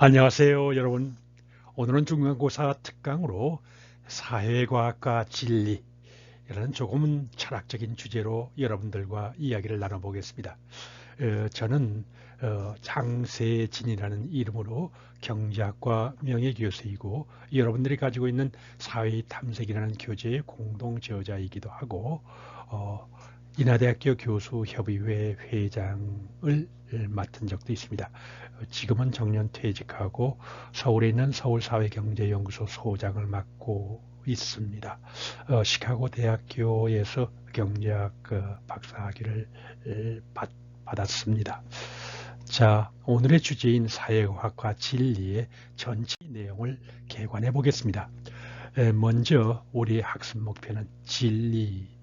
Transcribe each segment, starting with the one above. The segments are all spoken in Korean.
안녕하세요, 여러분. 오늘은 중간고사 특강으로 사회과학과 진리라는 조금은 철학적인 주제로 여러분들과 이야기를 나눠보겠습니다. 저는 장세진이라는 이름으로 경제학과 명예교수이고 여러분들이 가지고 있는 사회탐색이라는 교재의 공동 저자이기도 하고 인하대학교 교수협의회 회장을 맡은 적도 있습니다. 지금은 정년 퇴직하고 서울에 있는 서울사회경제연구소 소장을 맡고 있습니다. 시카고 대학교에서 경제학 박사학위를 받았습니다. 자, 오늘의 주제인 사회과학과 진리의 전체 내용을 개관해 보겠습니다. 먼저 우리의 학습 목표는 진리,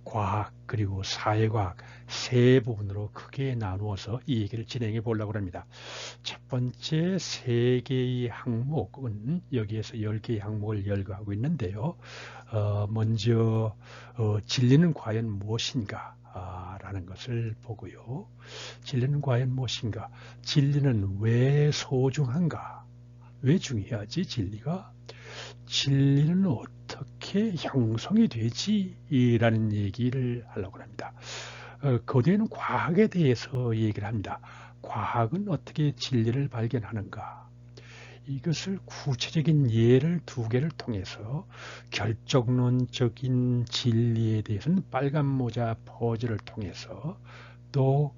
과학 그리고 사회과학 세 부분으로 크게 나누어서 이 얘기를 진행해 보려고 합니다. 첫 번째 3개의 항목은 여기에서 10개의 항목을 열거하고 있는데요. 먼저 진리는 과연 무엇인가 라는 것을 보고요. 진리는 과연 무엇인가? 진리는 왜 소중한가? 왜 중요하지 진리가? 진리는 어떻게 형성이 되지? 라는 얘기를 하려고 합니다. 거기에는 과학에 대해서 얘기를 합니다. 과학은 어떻게 진리를 발견하는가? 이것을 구체적인 예를 2개를 통해서 결정론적인 진리에 대해서는 빨간 모자 퍼즐을 통해서 또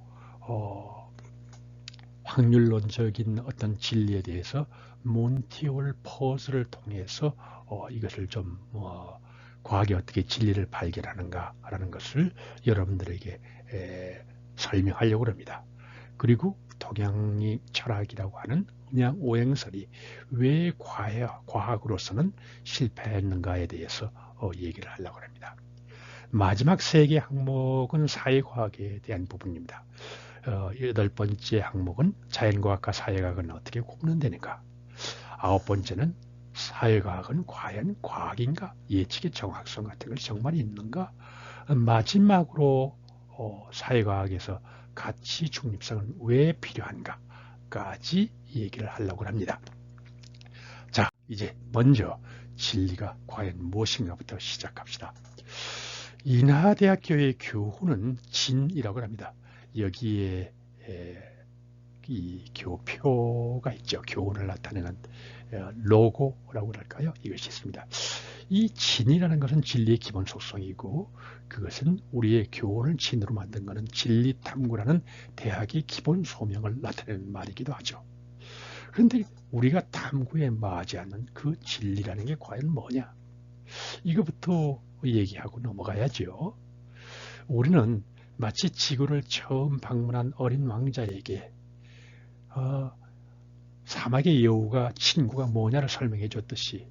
확률론적인 어떤 진리에 대해서 몬티올 퍼즐을 통해서 이것을 좀 과학이 어떻게 진리를 발견하는가라는 것을 여러분들에게 설명하려고 합니다. 그리고 동양의 철학이라고 하는 그냥 오행설이 왜 과학으로서는 실패했는가에 대해서 얘기를 하려고 합니다. 마지막 3개 항목은 사회과학에 대한 부분입니다. 8번째 항목은 자연과학과 사회과학은 어떻게 구분되는가. 9번째는 사회과학은 과연 과학인가? 예측의 정확성 같은 것이 정말 있는가? 마지막으로 사회과학에서 가치 중립성은 왜 필요한가까지 얘기를 하려고 합니다. 자, 이제 먼저 진리가 과연 무엇인가부터 시작합시다. 인하대학교의 교훈은 진이라고 합니다. 여기에 이 교표가 있죠. 교훈을 나타내는 로고라고 할까요? 이것이 있습니다. 이 진이라는 것은 진리의 기본 속성이고 그것은 우리의 교훈을 진으로 만든 것은 진리탐구라는 대학의 기본 소명을 나타내는 말이기도 하죠. 그런데 우리가 탐구에 맞이하는 그 진리라는 게 과연 뭐냐? 이거부터 얘기하고 넘어가야죠. 우리는 마치 지구를 처음 방문한 어린 왕자에게 사막의 여우가 친구가 뭐냐를 설명해 줬듯이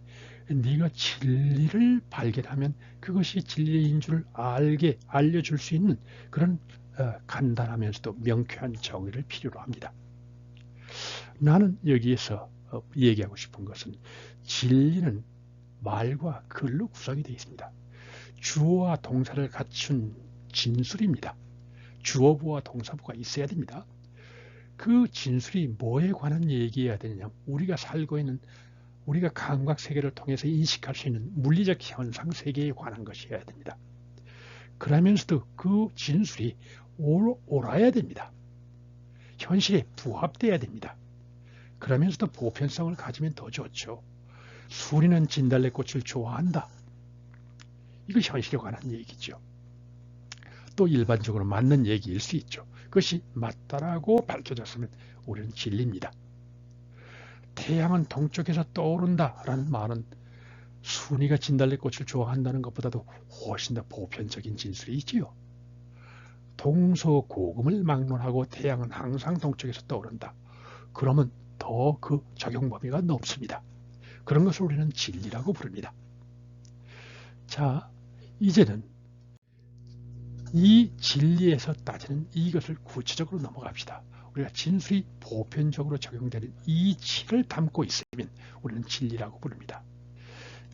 네가 진리를 발견하면 그것이 진리인 줄 알려줄 수 있는 그런 간단하면서도 명쾌한 정의를 필요로 합니다. 나는 여기에서 얘기하고 싶은 것은 진리는 말과 글로 구성이 되어 있습니다. 주어와 동사를 갖춘 진술입니다. 주어부와 동사부가 있어야 됩니다. 그 진술이 뭐에 관한 얘기해야 되느냐? 우리가 살고 있는 우리가 감각 세계를 통해서 인식할 수 있는 물리적 현상 세계에 관한 것이어야 됩니다. 그러면서도 그 진술이 옳아야 됩니다. 현실에 부합돼야 됩니다. 그러면서도 보편성을 가지면 더 좋죠. 수리는 진달래꽃을 좋아한다. 이거 현실에 관한 얘기죠. 또 일반적으로 맞는 얘기일 수 있죠. 그것이 맞다라고 밝혀졌으면 우리는 진리입니다. 태양은 동쪽에서 떠오른다라는 말은 순이가 진달래꽃을 좋아한다는 것보다도 훨씬 더 보편적인 진술이지요. 동서고금을 막론하고 태양은 항상 동쪽에서 떠오른다. 그러면 더 그 적용 범위가 넓습니다. 그런 것을 우리는 진리라고 부릅니다. 자, 이제는 이 진리에서 따지는 이것을 구체적으로 넘어갑시다. 우리가 진술이 보편적으로 적용되는 이치를 담고 있으면 우리는 진리라고 부릅니다.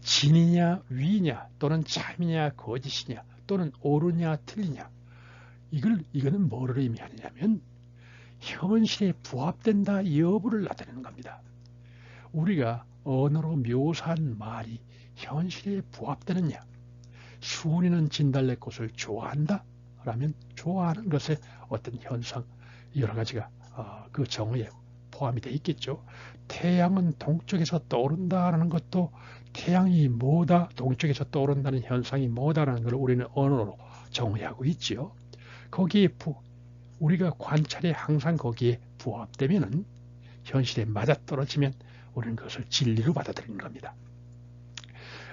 진이냐 위냐 또는 참이냐 거짓이냐 또는 옳으냐 틀리냐 이거는 뭐를 의미하느냐면 현실에 부합된다 여부를 나타내는 겁니다. 우리가 언어로 묘사한 말이 현실에 부합되느냐? 순이는 진달래꽃을 좋아한다? 라면 좋아하는 것에 어떤 현상, 여러 가지가 그 정의에 포함이 되어 있겠죠. 태양은 동쪽에서 떠오른다라는 것도 태양이 뭐다, 동쪽에서 떠오른다는 현상이 뭐다라는 걸 우리는 언어로 정의하고 있지요. 거기에 우리가 관찰에 항상 거기에 부합되면은 현실에 맞아떨어지면 우리는 그것을 진리로 받아들이는 겁니다.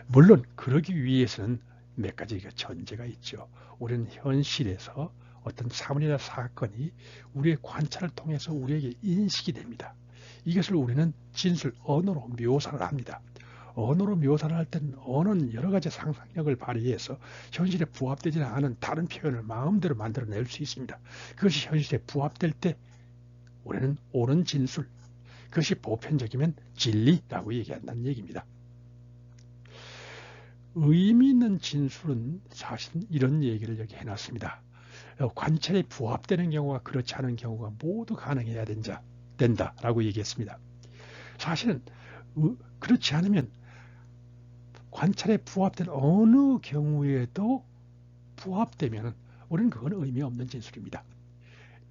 물론 그러기 위해서는 몇 가지 전제가 있죠. 우리는 현실에서 어떤 사물이나 사건이 우리의 관찰을 통해서 우리에게 인식이 됩니다. 이것을 우리는 진술, 언어로 묘사를 합니다. 언어로 묘사를 할 때는 언어는 여러 가지 상상력을 발휘해서 현실에 부합되지 않은 다른 표현을 마음대로 만들어낼 수 있습니다. 그것이 현실에 부합될 때 우리는 옳은 진술, 그것이 보편적이면 진리라고 얘기한다는 얘기입니다. 의미 있는 진술은 사실 이런 얘기를 여기 해놨습니다. 관찰에 부합되는 경우와 그렇지 않은 경우가 모두 가능해야 된다라고 얘기했습니다. 사실은 그렇지 않으면 관찰에 부합된 어느 경우에도 부합되면 우리는 그건 의미 없는 진술입니다.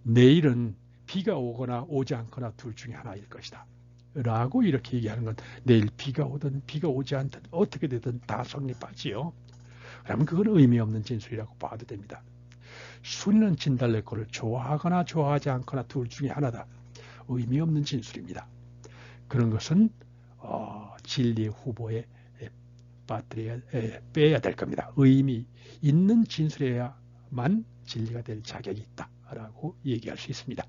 내일은 비가 오거나 오지 않거나 둘 중에 하나일 것이다 라고 이렇게 얘기하는 건 내일 비가 오든 비가 오지 않든 어떻게 되든 다 성립하지요. 그러면 그건 의미 없는 진술이라고 봐도 됩니다. 순이는 진달래꽃을 좋아하거나 좋아하지 않거나 둘 중에 하나다. 의미 없는 진술입니다. 그런 것은 진리의 후보에 빼야 될 겁니다. 의미 있는 진술에야만 진리가 될 자격이 있다라고 얘기할 수 있습니다.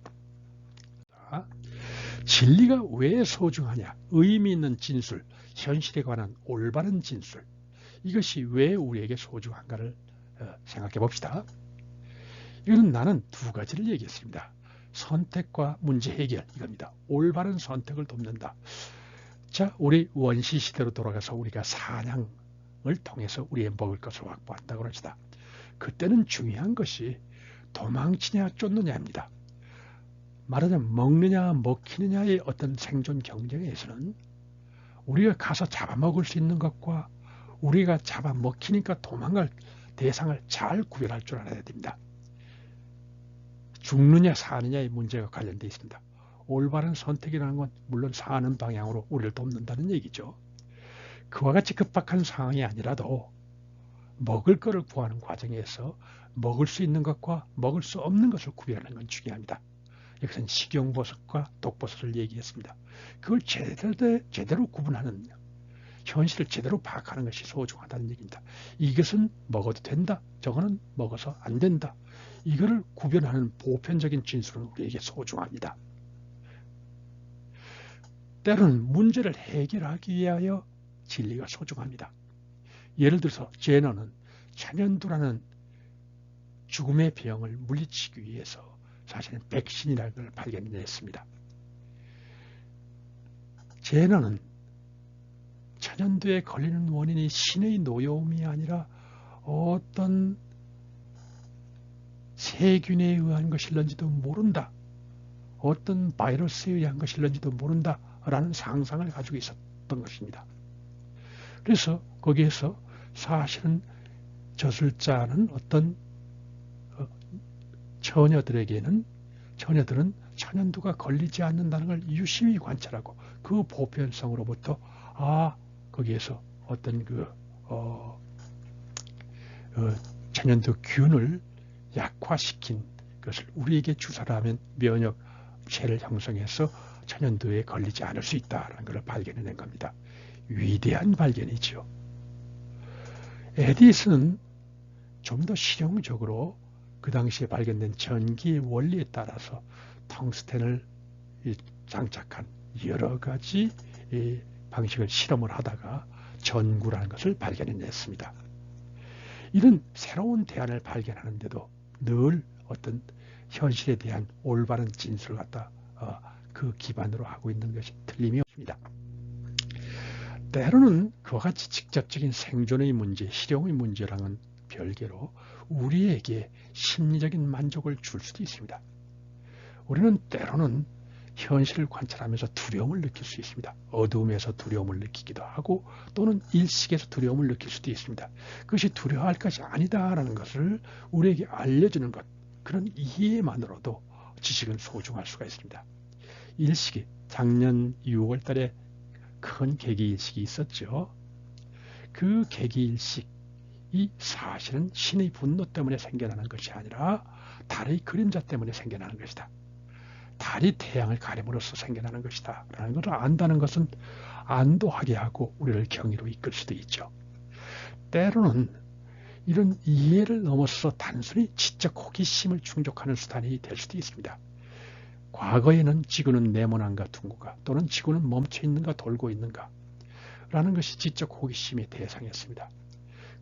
진리가 왜 소중하냐? 의미 있는 진술, 현실에 관한 올바른 진술, 이것이 왜 우리에게 소중한가를 생각해 봅시다. 이거는 나는 두 가지를 얘기했습니다. 선택과 문제 해결, 이겁니다. 올바른 선택을 돕는다. 자, 우리 원시 시대로 돌아가서 우리가 사냥을 통해서 우리의 먹을 것을 확보한다고 합시다. 그때는 중요한 것이 도망치냐 쫓느냐입니다. 말하자면 먹느냐 먹히느냐의 어떤 생존 경쟁에서는 우리가 가서 잡아먹을 수 있는 것과 우리가 잡아먹히니까 도망갈 대상을 잘 구별할 줄 알아야 됩니다. 죽느냐 사느냐의 문제가 관련되어 있습니다. 올바른 선택이라는 건 물론 사는 방향으로 우리를 돕는다는 얘기죠. 그와 같이 급박한 상황이 아니라도 먹을 것을 구하는 과정에서 먹을 수 있는 것과 먹을 수 없는 것을 구별하는 건 중요합니다. 여기서는 식용버섯과 독버섯을 얘기했습니다. 그걸 제대로 구분하는, 현실을 제대로 파악하는 것이 소중하다는 얘기입니다. 이것은 먹어도 된다, 저거는 먹어서 안 된다. 이거를 구별하는 보편적인 진술은 우리에게 소중합니다. 때로는 문제를 해결하기 위하여 진리가 소중합니다. 예를 들어서 제너는 천연두라는 죽음의 병을 물리치기 위해서 사실은 백신이라는 걸 발견했습니다. 제너는 천연두에 걸리는 원인이 신의 노여움이 아니라 어떤 세균에 의한 것일런지도 모른다. 어떤 바이러스에 의한 것일런지도 모른다. 라는 상상을 가지고 있었던 것입니다. 그래서 거기에서 사실은 저술자는 어떤 처녀들은 천연두가 걸리지 않는다는 걸 유심히 관찰하고 그 보편성으로부터 거기에서 어떤 천연두균을 약화시킨 것을 우리에게 주사를 하면 면역체를 형성해서 천연두에 걸리지 않을 수 있다는 것을 발견해낸 겁니다. 위대한 발견이죠. 에디슨은 좀 더 실용적으로 그 당시에 발견된 전기의 원리에 따라서 텅스텐을 장착한 여러 가지 방식을 실험을 하다가 전구라는 것을 발견해냈습니다. 이런 새로운 대안을 발견하는데도 늘 어떤 현실에 대한 올바른 진술을 갖다 그 기반으로 하고 있는 것이 틀림이 없습니다. 때로는 그와 같이 직접적인 생존의 문제, 실용의 문제랑은 별개로 우리에게 심리적인 만족을 줄 수도 있습니다. 우리는 때로는 현실을 관찰하면서 두려움을 느낄 수 있습니다. 어두움에서 두려움을 느끼기도 하고 또는 일식에서 두려움을 느낄 수도 있습니다. 그것이 두려워할 것이 아니다라는 것을 우리에게 알려주는 것, 그런 이해만으로도 지식은 소중할 수가 있습니다. 일식이 작년 6월 달에 큰 계기일식이 있었죠. 그 계기일식이 사실은 신의 분노 때문에 생겨나는 것이 아니라 달의 그림자 때문에 생겨나는 것이다. 달이 태양을 가림으로써 생겨나는 것이다 라는 것을 안다는 것은 안도하게 하고 우리를 경의로 이끌 수도 있죠. 때로는 이런 이해를 넘어서 단순히 지적 호기심을 충족하는 수단이 될 수도 있습니다. 과거에는 지구는 네모난가 둥근가 또는 지구는 멈춰있는가 돌고 있는가 라는 것이 지적 호기심의 대상이었습니다.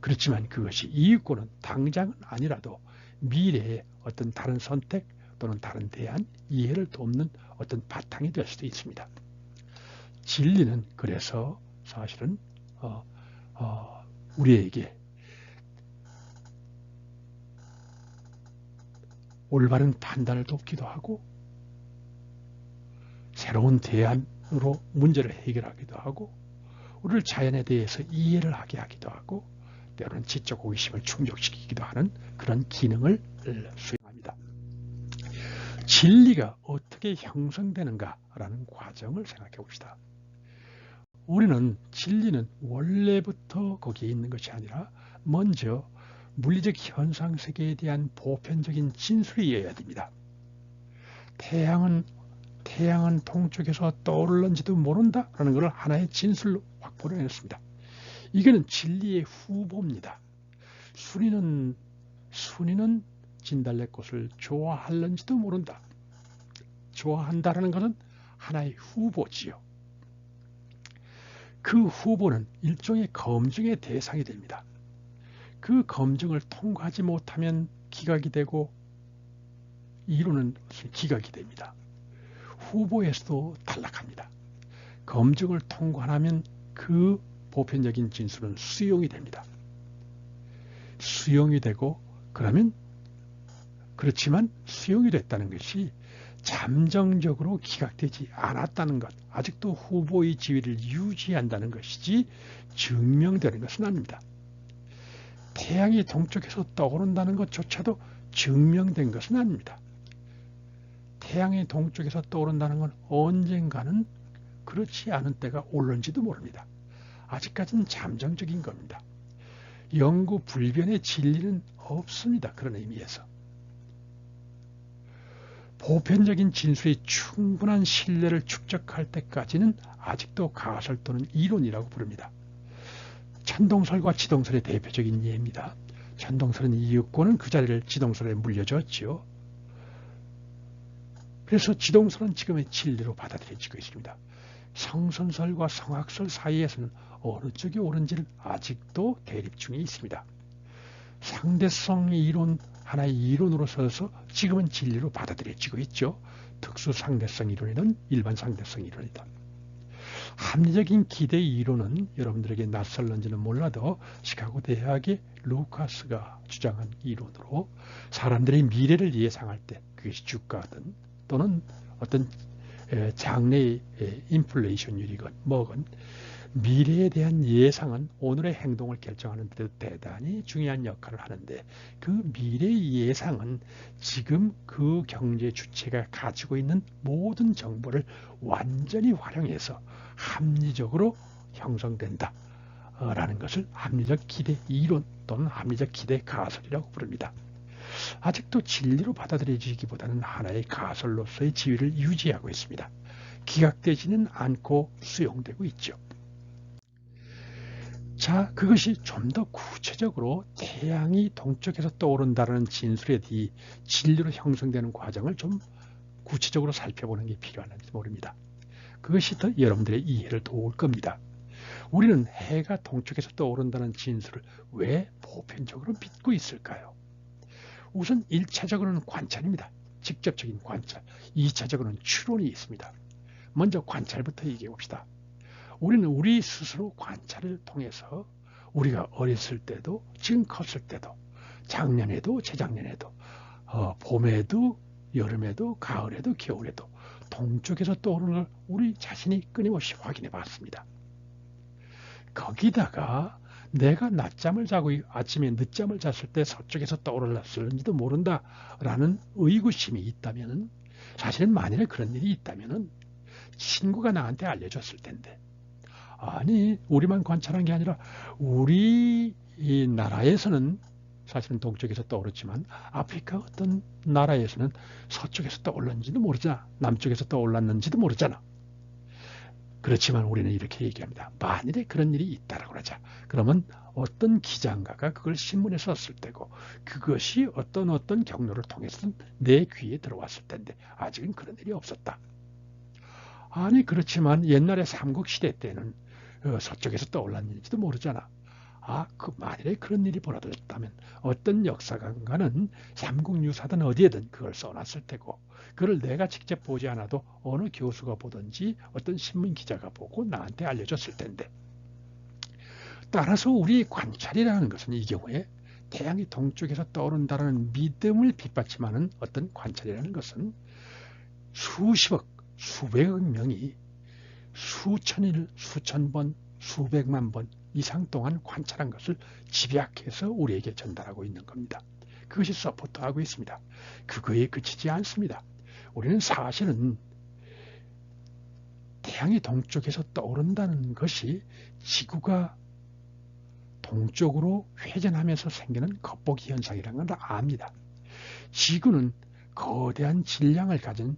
그렇지만 그것이 이익고는 당장은 아니라도 미래의 어떤 다른 선택 또는 다른 대안, 이해를 돕는 어떤 바탕이 될 수도 있습니다. 진리는 그래서 사실은 우리에게 올바른 판단을 돕기도 하고 새로운 대안으로 문제를 해결하기도 하고 우리를 자연에 대해서 이해를 하게 하기도 하고 때로는 지적 호기심을 충족시키기도 하는 그런 기능을 수행합니다. 진리가 어떻게 형성되는가라는 과정을 생각해 봅시다. 우리는 진리는 원래부터 거기에 있는 것이 아니라 먼저 물리적 현상 세계에 대한 보편적인 진술이어야 됩니다. 태양은 동쪽에서 떠오르는지도 모른다라는 것을 하나의 진술로 확보를 해냈습니다. 이거는 진리의 후보입니다. 순이는 진달래꽃을 좋아할는지도 모른다. 좋아한다라는 것은 하나의 후보지요. 그 후보는 일종의 검증의 대상이 됩니다. 그 검증을 통과하지 못하면 기각이 되고 이론은 기각이 됩니다. 후보에서도 탈락합니다. 검증을 통과하면 그 보편적인 진술은 수용이 됩니다. 수용이 되고 그렇지만 수용이 됐다는 것이 잠정적으로 기각되지 않았다는 것, 아직도 후보의 지위를 유지한다는 것이지 증명되는 것은 아닙니다. 태양이 동쪽에서 떠오른다는 것조차도 증명된 것은 아닙니다. 태양이 동쪽에서 떠오른다는 건 언젠가는 그렇지 않은 때가 올는지도 모릅니다. 아직까지는 잠정적인 겁니다. 영구 불변의 진리는 없습니다. 그런 의미에서. 보편적인 진술이 충분한 신뢰를 축적할 때까지는 아직도 가설 또는 이론이라고 부릅니다. 천동설과 지동설의 대표적인 예입니다. 천동설은 이윽고는 그 자리를 지동설에 물려줬지요. 그래서 지동설은 지금의 진리로 받아들여지고 있습니다. 성선설과 성학설 사이에서는 어느 쪽이 옳은지를 아직도 대립 중에 있습니다. 상대성 이론, 하나의 이론으로 서서 지금은 진리로 받아들여지고 있죠. 특수 상대성 이론이든 일반 상대성 이론이든. 합리적인 기대 이론은 여러분들에게 낯설는지는 몰라도 시카고 대학의 루카스가 주장한 이론으로 사람들의 미래를 예상할 때 그것이 주가든 또는 어떤 장래의 인플레이션율이건 뭐건 미래에 대한 예상은 오늘의 행동을 결정하는 데 대단히 중요한 역할을 하는데 그 미래의 예상은 지금 그 경제 주체가 가지고 있는 모든 정보를 완전히 활용해서 합리적으로 형성된다 라는 것을 합리적 기대 이론 또는 합리적 기대 가설이라고 부릅니다. 아직도 진리로 받아들여지기보다는 하나의 가설로서의 지위를 유지하고 있습니다. 기각되지는 않고 수용되고 있죠. 자, 그것이 좀 더 구체적으로 태양이 동쪽에서 떠오른다는 진술에 대해 진리로 형성되는 과정을 좀 구체적으로 살펴보는 게 필요한지 모릅니다. 그것이 더 여러분들의 이해를 도울 겁니다. 우리는 해가 동쪽에서 떠오른다는 진술을 왜 보편적으로 믿고 있을까요? 우선 1차적으로는 관찰입니다. 직접적인 관찰. 2차적으로는 추론이 있습니다. 먼저 관찰부터 얘기해 봅시다. 우리는 우리 스스로 관찰을 통해서 우리가 어렸을 때도 지금 컸을 때도 작년에도 재작년에도 봄에도 여름에도 가을에도 겨울에도 동쪽에서 떠오르는 걸 우리 자신이 끊임없이 확인해 봤습니다. 거기다가 내가 낮잠을 자고 아침에 늦잠을 잤을 때 서쪽에서 떠올랐을지도 모른다라는 의구심이 있다면, 사실은 만일에 그런 일이 있다면 친구가 나한테 알려줬을 텐데, 아니 우리만 관찰한 게 아니라 우리 이 나라에서는 사실은 동쪽에서 떠오르지만 아프리카 어떤 나라에서는 서쪽에서 떠올랐는지도 모르잖아. 남쪽에서 떠올랐는지도 모르잖아. 그렇지만 우리는 이렇게 얘기합니다. 만일에 그런 일이 있다라고 하자. 그러면 어떤 기장가가 그걸 신문에 썼을 때고 그것이 어떤 경로를 통해서는 내 귀에 들어왔을 텐데 아직은 그런 일이 없었다. 아니 그렇지만 옛날에 삼국시대 때는 서쪽에서 떠올랐는지도 모르잖아. 그 만일에 그런 일이 벌어졌다면 어떤 역사관가는 삼국유사든 어디에든 그걸 써놨을 테고 그걸 내가 직접 보지 않아도 어느 교수가 보든지 어떤 신문 기자가 보고 나한테 알려줬을 텐데, 따라서 우리 관찰이라는 것은 이 경우에 태양이 동쪽에서 떠오른다는 믿음을 뒷받침하는 어떤 관찰이라는 것은 수십억, 수백억 명이 수천일, 수천 번, 수백만 번 이상 동안 관찰한 것을 집약해서 우리에게 전달하고 있는 겁니다. 그것이 서포트하고 있습니다. 그거에 그치지 않습니다. 우리는 사실은 태양이 동쪽에서 떠오른다는 것이 지구가 동쪽으로 회전하면서 생기는 겉보기 현상이라는 걸 압니다. 지구는 거대한 질량을 가진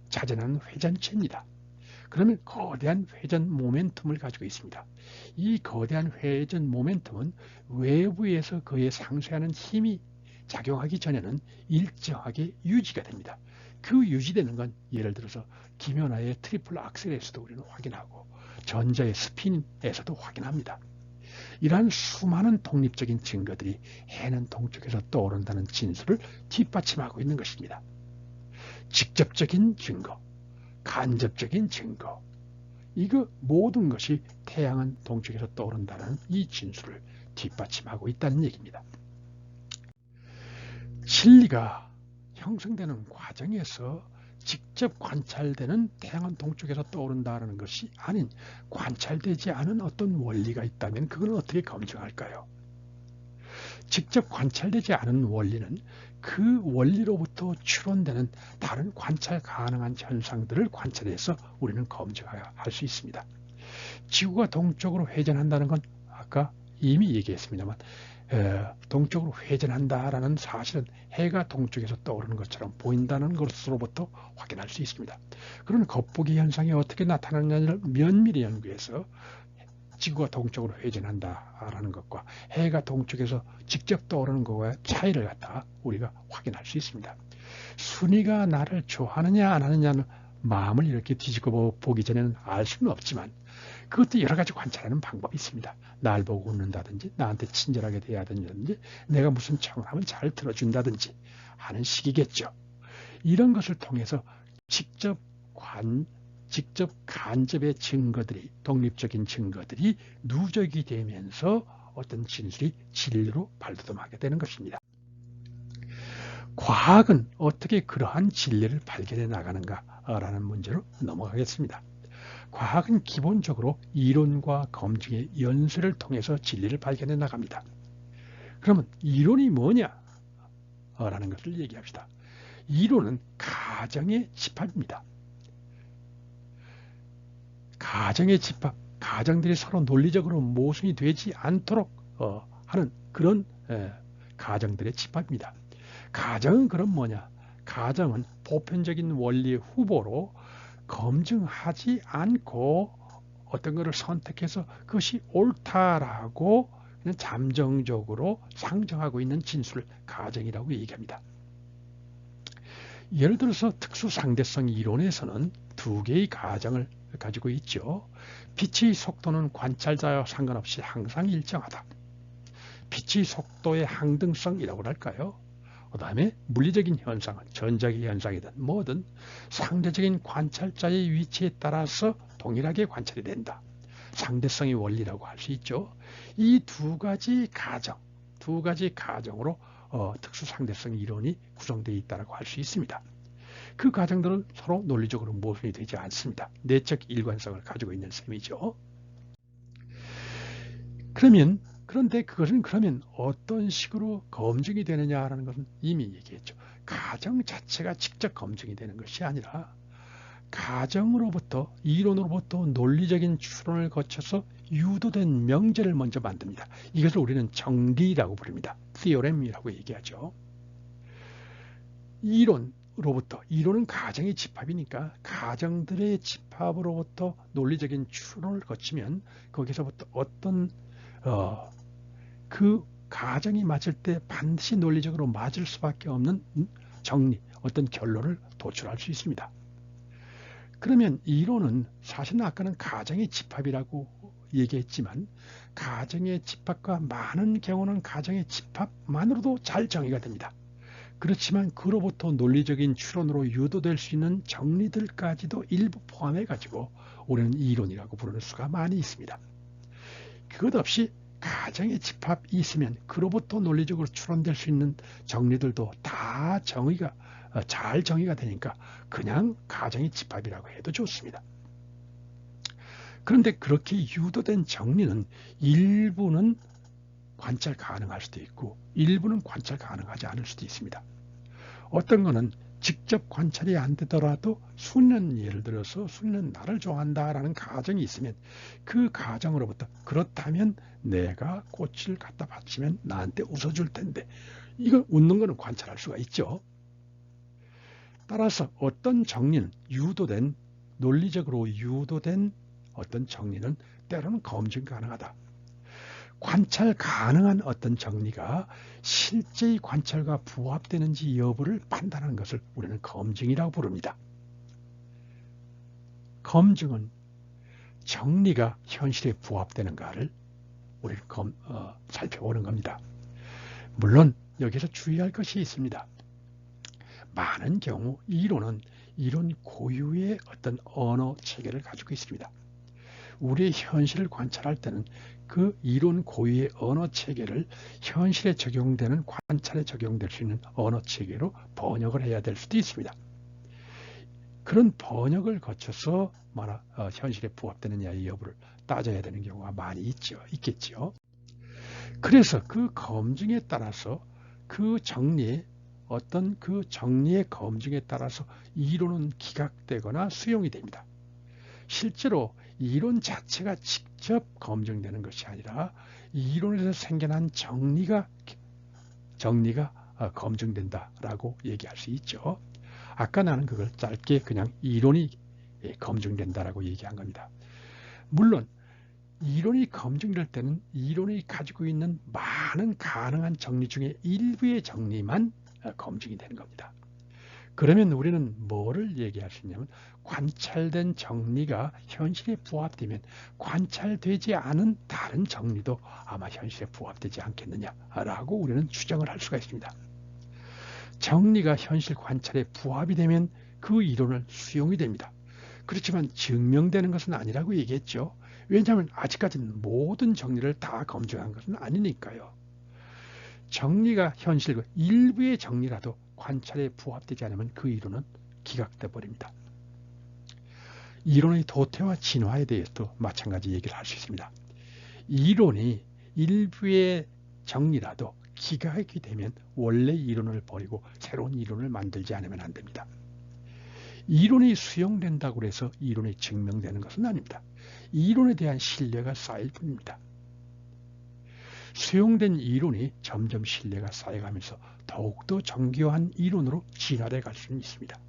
자전한 회전체입니다. 그러면 거대한 회전 모멘텀을 가지고 있습니다. 이 거대한 회전 모멘텀은 외부에서 그에 상쇄하는 힘이 작용하기 전에는 일정하게 유지가 됩니다. 그 유지되는 건 예를 들어서 김연아의 트리플 악셀에서도 우리는 확인하고 전자의 스핀에서도 확인합니다. 이러한 수많은 독립적인 증거들이 해는 동쪽에서 떠오른다는 진술을 뒷받침하고 있는 것입니다. 직접적인 증거, 간접적인 증거, 이거 모든 것이 태양은 동쪽에서 떠오른다는 이 진술을 뒷받침하고 있다는 얘기입니다. 진리가 형성되는 과정에서 직접 관찰되는 태양은 동쪽에서 떠오른다는 것이 아닌 관찰되지 않은 어떤 원리가 있다면 그걸 어떻게 검증할까요? 직접 관찰되지 않은 원리는 그 원리로부터 추론되는 다른 관찰 가능한 현상들을 관찰해서 우리는 검증할 수 있습니다. 지구가 동쪽으로 회전한다는 건 아까 이미 얘기했습니다만 동쪽으로 회전한다라는 사실은 해가 동쪽에서 떠오르는 것처럼 보인다는 것으로부터 확인할 수 있습니다. 그런 겉보기 현상이 어떻게 나타나느냐를 면밀히 연구해서 지구가 동쪽으로 회전한다라는 것과 해가 동쪽에서 직접 떠오르는 것과의 차이를 갖다 우리가 확인할 수 있습니다. 순이가 나를 좋아하느냐 안 하느냐는 마음을 이렇게 뒤집어 보기 전에는 알 수는 없지만 그것도 여러 가지 관찰하는 방법이 있습니다. 날 보고 웃는다든지 나한테 친절하게 대하든지 내가 무슨 청하면 잘 들어준다든지 하는 식이겠죠. 이런 것을 통해서 직접 간접의 증거들이, 독립적인 증거들이 누적이 되면서 어떤 진술이 진리로 발돋움하게 되는 것입니다. 과학은 어떻게 그러한 진리를 발견해 나가는가라는 문제로 넘어가겠습니다. 과학은 기본적으로 이론과 검증의 연쇄를 통해서 진리를 발견해 나갑니다. 그러면 이론이 뭐냐? 라는 것을 얘기합시다. 이론은 가정의 집합입니다. 가정의 집합, 가정들이 서로 논리적으로 모순이 되지 않도록 하는 그런 가정들의 집합입니다. 가정은 그럼 뭐냐? 가정은 보편적인 원리의 후보로 검증하지 않고 어떤 것을 선택해서 그것이 옳다라고 그냥 잠정적으로 상정하고 있는 진술을 가정이라고 얘기합니다. 예를 들어서 특수상대성 이론에서는 두 개의 가정을 가지고 있죠. 빛의 속도는 관찰자와 상관없이 항상 일정하다. 빛의 속도의 항등성이라고 할까요? 그 다음에 물리적인 현상은 전자기 현상이든 뭐든 상대적인 관찰자의 위치에 따라서 동일하게 관찰이 된다. 상대성의 원리라고 할 수 있죠. 이 두 가지 가정으로 특수상대성 이론이 구성되어 있다고 할 수 있습니다. 그 가정들은 서로 논리적으로 모순이 되지 않습니다. 내적 일관성을 가지고 있는 셈이죠. 그런데 그것은 그러면 어떤 식으로 검증이 되느냐라는 것은 이미 얘기했죠. 가정 자체가 직접 검증이 되는 것이 아니라 가정으로부터 이론으로부터 논리적인 추론을 거쳐서 유도된 명제를 먼저 만듭니다. 이것을 우리는 정리라고 부릅니다. theorem이라고 얘기하죠. 이론은 가정의 집합이니까 가정들의 집합으로부터 논리적인 추론을 거치면 거기서부터 어떤 그 가정이 맞을 때 반드시 논리적으로 맞을 수밖에 없는 정리, 어떤 결론을 도출할 수 있습니다. 그러면 이론은 사실은 아까는 가정의 집합이라고 얘기했지만 가정의 집합과 많은 경우는 가정의 집합만으로도 잘 정의가 됩니다. 그렇지만 그로부터 논리적인 추론으로 유도될 수 있는 정리들까지도 일부 포함해 가지고 우리는 이론이라고 부르는 수가 많이 있습니다. 그것 없이 가정의 집합이 있으면 그로부터 논리적으로 추론될 수 있는 정리들도 다 잘 정의가 되니까 그냥 가정의 집합이라고 해도 좋습니다. 그런데 그렇게 유도된 정리는 일부는 관찰 가능할 수도 있고 일부는 관찰 가능하지 않을 수도 있습니다. 어떤 거는 직접 관찰이 안 되더라도 예를 들어서 수년 나를 좋아한다라는 가정이 있으면 그 가정으로부터 그렇다면 내가 꽃을 갖다 바치면 나한테 웃어줄 텐데 이걸 웃는 거는 관찰할 수가 있죠. 따라서 어떤 정리는 논리적으로 유도된 어떤 정리는 때로는 검증 가능하다. 관찰 가능한 어떤 정리가 실제의 관찰과 부합되는지 여부를 판단하는 것을 우리는 검증이라고 부릅니다. 검증은 정리가 현실에 부합되는가를 우리는 살펴보는 겁니다. 물론 여기서 주의할 것이 있습니다. 많은 경우 이론 고유의 어떤 언어 체계를 가지고 있습니다. 우리의 현실을 관찰할 때는 그 이론 고유의 언어 체계를 현실에 적용되는 관찰에 적용될 수 있는 언어 체계로 번역을 해야 될 수도 있습니다. 그런 번역을 거쳐서 현실에 부합되느냐의 여부를 따져야 되는 경우가 많이 있겠죠. 그래서 그 검증에 따라서 그 정리의 검증에 따라서 이론은 기각되거나 수용이 됩니다. 실제로 이론 자체가 직접 검증되는 것이 아니라 이론에서 생겨난 정리가 검증된다라고 얘기할 수 있죠. 아까 나는 그걸 짧게 그냥 이론이 검증된다라고 얘기한 겁니다. 물론 이론이 검증될 때는 이론이 가지고 있는 많은 가능한 정리 중에 일부의 정리만 검증이 되는 겁니다. 그러면 우리는 뭐를 얘기할 수 있냐면 관찰된 정리가 현실에 부합되면 관찰되지 않은 다른 정리도 아마 현실에 부합되지 않겠느냐라고 우리는 추정을 할 수가 있습니다. 정리가 현실 관찰에 부합이 되면 그 이론은 수용이 됩니다. 그렇지만 증명되는 것은 아니라고 얘기했죠. 왜냐하면 아직까지는 모든 정리를 다 검증한 것은 아니니까요. 정리가 현실과 일부의 정리라도 관찰에 부합되지 않으면 그 이론은 기각돼 버립니다. 이론의 도태와 진화에 대해서도 마찬가지 얘기를 할 수 있습니다. 이론이 일부의 정리라도 기각이 되면 원래 이론을 버리고 새로운 이론을 만들지 않으면 안 됩니다. 이론이 수용된다고 해서 이론이 증명되는 것은 아닙니다. 이론에 대한 신뢰가 쌓일 뿐입니다. 수용된 이론이 점점 신뢰가 쌓여가면서 더욱더 정교한 이론으로 진화해 갈 수는 있습니다.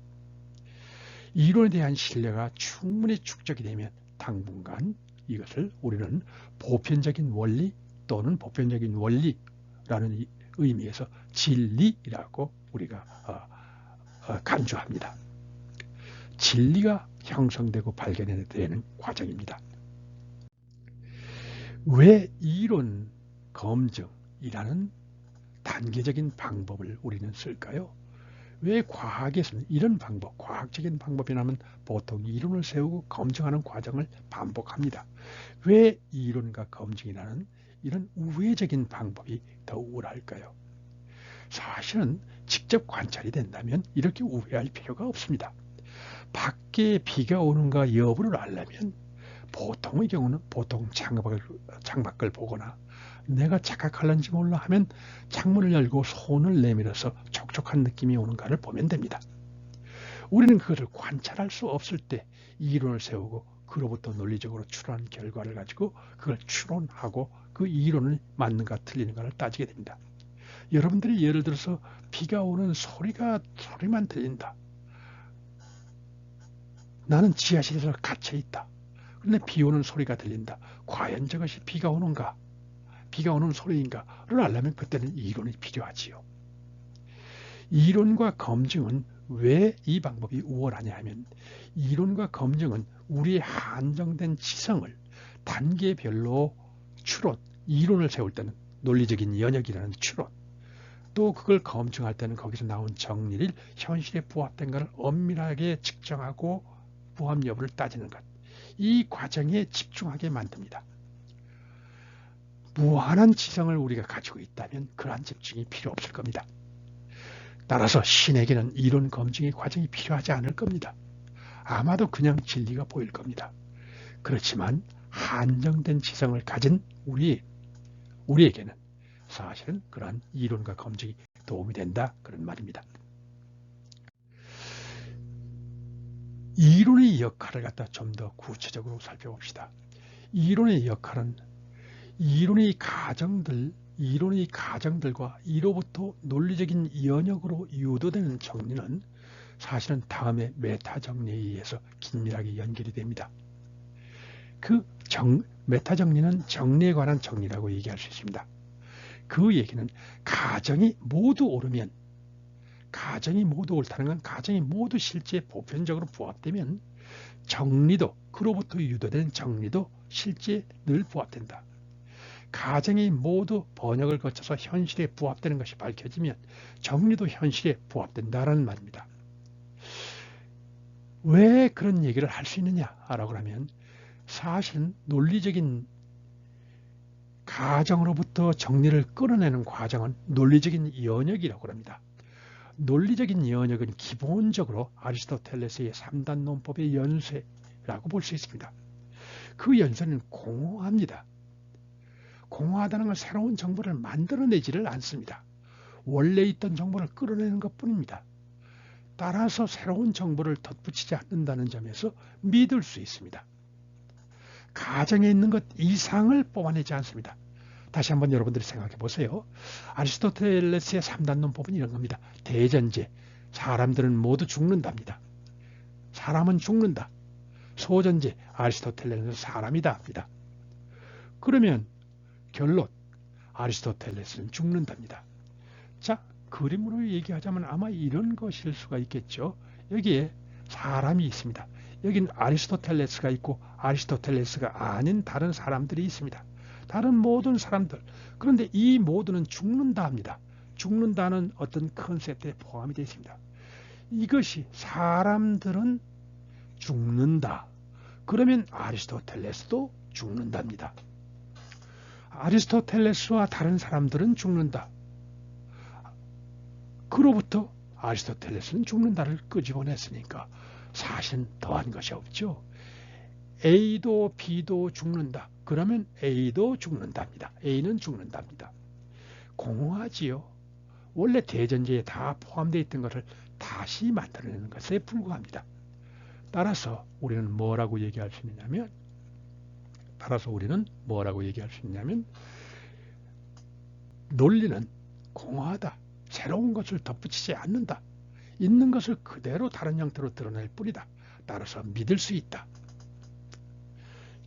이론에 대한 신뢰가 충분히 축적이 되면 당분간 이것을 우리는 보편적인 원리 또는 보편적인 원리라는 의미에서 진리라고 우리가 간주합니다. 진리가 형성되고 발견되는 과정입니다. 왜 이론 검증이라는 단계적인 방법을 우리는 쓸까요? 왜 과학에서는 이런 방법, 과학적인 방법이라면 보통 이론을 세우고 검증하는 과정을 반복합니다. 왜 이론과 검증이라는 이런 우회적인 방법이 더 우월할까요? 사실은 직접 관찰이 된다면 이렇게 우회할 필요가 없습니다. 밖에 비가 오는가 여부를 알려면 보통의 경우는 보통 창밖을 보거나 내가 착각할는지 몰라 하면 창문을 열고 손을 내밀어서 촉촉한 느낌이 오는가를 보면 됩니다. 우리는 그것을 관찰할 수 없을 때 이론을 세우고 그로부터 논리적으로 추론한 결과를 가지고 그걸 추론하고 그 이론이 맞는가 틀리는가를 따지게 됩니다. 여러분들이 예를 들어서 비가 오는 소리만 들린다. 나는 지하실에서 갇혀 있다. 그런데 비 오는 소리가 들린다. 과연 저것이 비가 오는가? 비가 오는 소리인가를 알려면 그때는 이론이 필요하지요. 이론과 검증은 왜 이 방법이 우월하냐 하면 이론과 검증은 우리의 한정된 지성을 단계별로 추론, 이론을 세울 때는 논리적인 연역이라는 추론, 또 그걸 검증할 때는 거기서 나온 정리를 현실에 부합된가를 엄밀하게 측정하고 부합 여부를 따지는 것, 이 과정에 집중하게 만듭니다. 무한한 지성을 우리가 가지고 있다면 그러한 집중이 필요 없을 겁니다. 따라서 신에게는 이론 검증의 과정이 필요하지 않을 겁니다. 아마도 그냥 진리가 보일 겁니다. 그렇지만 한정된 지성을 가진 우리에게는 사실은 그러한 이론과 검증이 도움이 된다, 그런 말입니다. 이론의 역할을 갖다 좀 더 구체적으로 살펴봅시다. 이론의 역할은 이론의 가정들과 이로부터 논리적인 연역으로 유도되는 정리는 사실은 다음의 메타 정리에 의해서 긴밀하게 연결이 됩니다. 메타 정리는 정리에 관한 정리라고 얘기할 수 있습니다. 그 얘기는 가정이 모두 옳다는 건 가정이 모두 실제 보편적으로 부합되면 정리도, 그로부터 유도된 정리도 실제 늘 부합된다. 가정이 모두 번역을 거쳐서 현실에 부합되는 것이 밝혀지면 정리도 현실에 부합된다는 말입니다. 왜 그런 얘기를 할 수 있느냐라고 하면 사실은 논리적인 가정으로부터 정리를 끌어내는 과정은 논리적인 연역이라고 합니다. 논리적인 연역은 기본적으로 아리스토텔레스의 3단 논법의 연쇄라고 볼 수 있습니다. 그 연쇄는 공허합니다. 공허하다는 건 새로운 정보를 만들어내지를 않습니다. 원래 있던 정보를 끌어내는 것뿐입니다. 따라서 새로운 정보를 덧붙이지 않는다는 점에서 믿을 수 있습니다. 가정에 있는 것 이상을 뽑아내지 않습니다. 다시 한번 여러분들이 생각해 보세요. 아리스토텔레스의 3단 논법은 이런 겁니다. 대전제, 사람들은 모두 죽는답니다. 사람은 죽는다. 소전제, 아리스토텔레스는 사람이다 합니다. 그러면 결론, 아리스토텔레스는 죽는답니다. 자, 그림으로 얘기하자면 아마 이런 것일 수가 있겠죠. 여기에 사람이 있습니다. 여긴 아리스토텔레스가 있고 아리스토텔레스가 아닌 다른 사람들이 있습니다. 다른 모든 사람들. 그런데 이 모두는 죽는다 합니다. 죽는다는 어떤 컨셉에 포함이 되어 있습니다. 이것이 사람들은 죽는다. 그러면 아리스토텔레스도 죽는답니다. 아리스토텔레스와 다른 사람들은 죽는다. 그로부터 아리스토텔레스는 죽는다를 끄집어냈으니까 사실은 더한 것이 없죠. A도 B도 죽는다. 그러면 A도 죽는답니다. A는 죽는답니다. 공허하지요. 원래 대전제에 다 포함되어 있던 것을 다시 만들어내는 것에 불과합니다. 따라서 우리는 뭐라고 얘기할 수 있냐면 논리는 공허하다. 새로운 것을 덧붙이지 않는다. 있는 것을 그대로 다른 형태로 드러낼 뿐이다. 따라서 믿을 수 있다.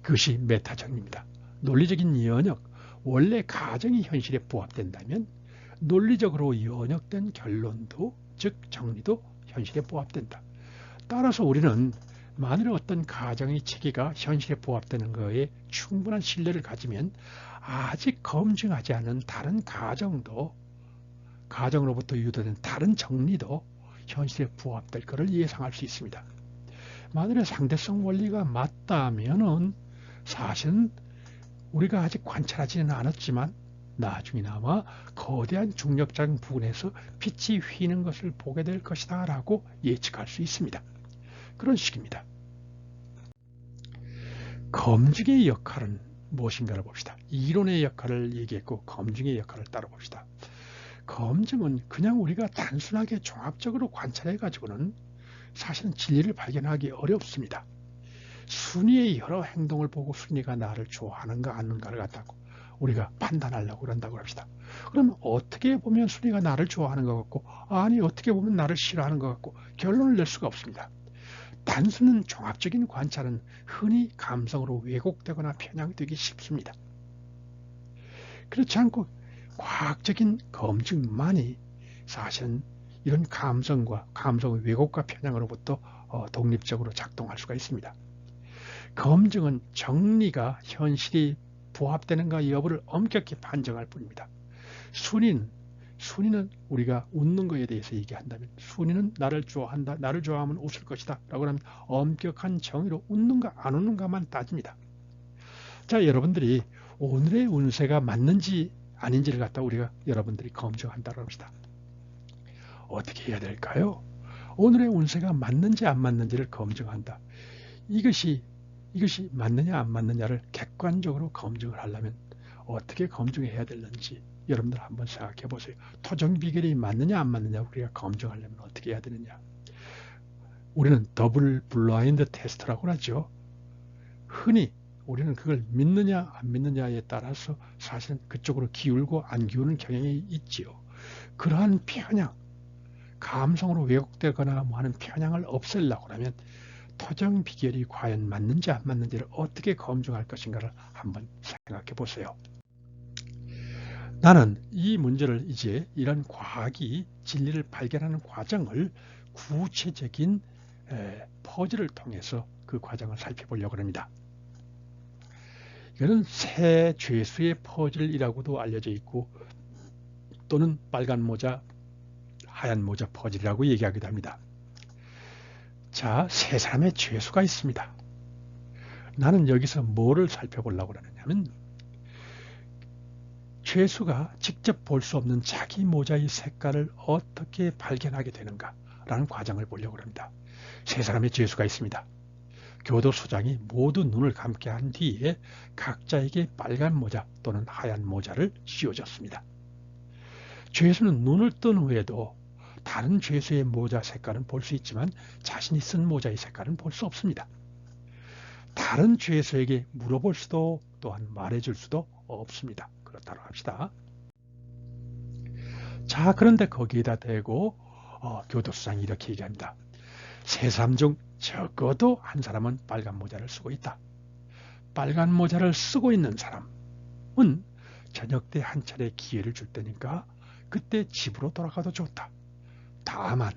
그것이 메타정리입니다. 논리적인 연역, 원래 가정이 현실에 부합된다면 논리적으로 연역된 결론도, 즉 정리도 현실에 부합된다. 따라서 우리는 만일 어떤 가정의 체계가 현실에 부합되는 것에 충분한 신뢰를 가지면 아직 검증하지 않은 다른 가정으로부터 유도된 다른 정리도 현실에 부합될 것을 예상할 수 있습니다. 만일에 상대성 원리가 맞다면은 사실은 우리가 아직 관찰하지는 않았지만 나중에나마 거대한 중력장 부근에서 빛이 휘는 것을 보게 될 것이다 라고 예측할 수 있습니다. 그런 식입니다. 검증의 역할은 무엇인가를 봅시다. 이론의 역할을 얘기했고 검증의 역할을 따로 봅시다. 검증은 그냥 우리가 단순하게 종합적으로 관찰해 가지고는 사실은 진리를 발견하기 어렵습니다. 순위의 여러 행동을 보고 순위가 나를 좋아하는가 아닌가를 갖다고 우리가 판단하려고 그런다고 합시다. 그럼 어떻게 보면 순위가 나를 좋아하는 것 같고 아니 어떻게 보면 나를 싫어하는 것 같고 결론을 낼 수가 없습니다. 단순한 종합적인 관찰은 흔히 감성으로 왜곡되거나 편향되기 쉽습니다. 그렇지 않고 과학적인 검증만이 사실은 이런 감성의 왜곡과 편향으로부터 독립적으로 작동할 수가 있습니다. 검증은 정리가 현실이 부합되는가 여부를 엄격히 판정할 뿐입니다. 순위는 우리가 웃는 것에 대해서 얘기한다면 순위는 나를 좋아한다, 나를 좋아하면 웃을 것이다 라고 하면 엄격한 정의로 웃는가 안 웃는가만 따집니다. 자, 여러분들이 오늘의 운세가 맞는지 아닌지를 갖다 우리가 여러분들이 검증한다고 합시다. 어떻게 해야 될까요? 오늘의 운세가 맞는지 안 맞는지를 검증한다. 이것이 맞느냐 안 맞느냐를 객관적으로 검증을 하려면 어떻게 검증해야 되는지 여러분들 한번 생각해 보세요. 토정 비결이 맞느냐 안 맞느냐 우리가 검증하려면 어떻게 해야 되느냐. 우리는 더블 블라인드 테스트라고 하죠. 흔히 우리는 그걸 믿느냐 안 믿느냐에 따라서 사실은 그쪽으로 기울고 안 기우는 경향이 있지요. 그러한 편향, 감성으로 왜곡되거나 뭐 하는 편향을 없애려고 하면 토정 비결이 과연 맞는지 안 맞는지를 어떻게 검증할 것인가를 한번 생각해 보세요. 나는 이 문제를 이제 이런 과학이 진리를 발견하는 과정을 구체적인 퍼즐을 통해서 그 과정을 살펴보려고 합니다. 이거는 새 죄수의 퍼즐이라고도 알려져 있고 또는 빨간 모자, 하얀 모자 퍼즐이라고 얘기하기도 합니다. 자, 세 사람의 죄수가 있습니다. 나는 여기서 뭐를 살펴보려고 하느냐면 죄수가 직접 볼 수 없는 자기 모자의 색깔을 어떻게 발견하게 되는가 라는 과정을 보려고 합니다. 세 사람의 죄수가 있습니다. 교도소장이 모두 눈을 감게 한 뒤에 각자에게 빨간 모자 또는 하얀 모자를 씌워줬습니다. 죄수는 눈을 뜬 후에도 다른 죄수의 모자 색깔은 볼 수 있지만 자신이 쓴 모자의 색깔은 볼 수 없습니다. 다른 죄수에게 물어볼 수도 또한 말해줄 수도 없습니다. 그렇다고 합시다. 자, 그런데 거기에다 대고 교도소장이 이렇게 얘기합니다. 세 사람 중 적어도 한 사람은 빨간 모자를 쓰고 있다. 빨간 모자를 쓰고 있는 사람은 저녁 때 한 차례 기회를 줄 테니까 그때 집으로 돌아가도 좋다. 다만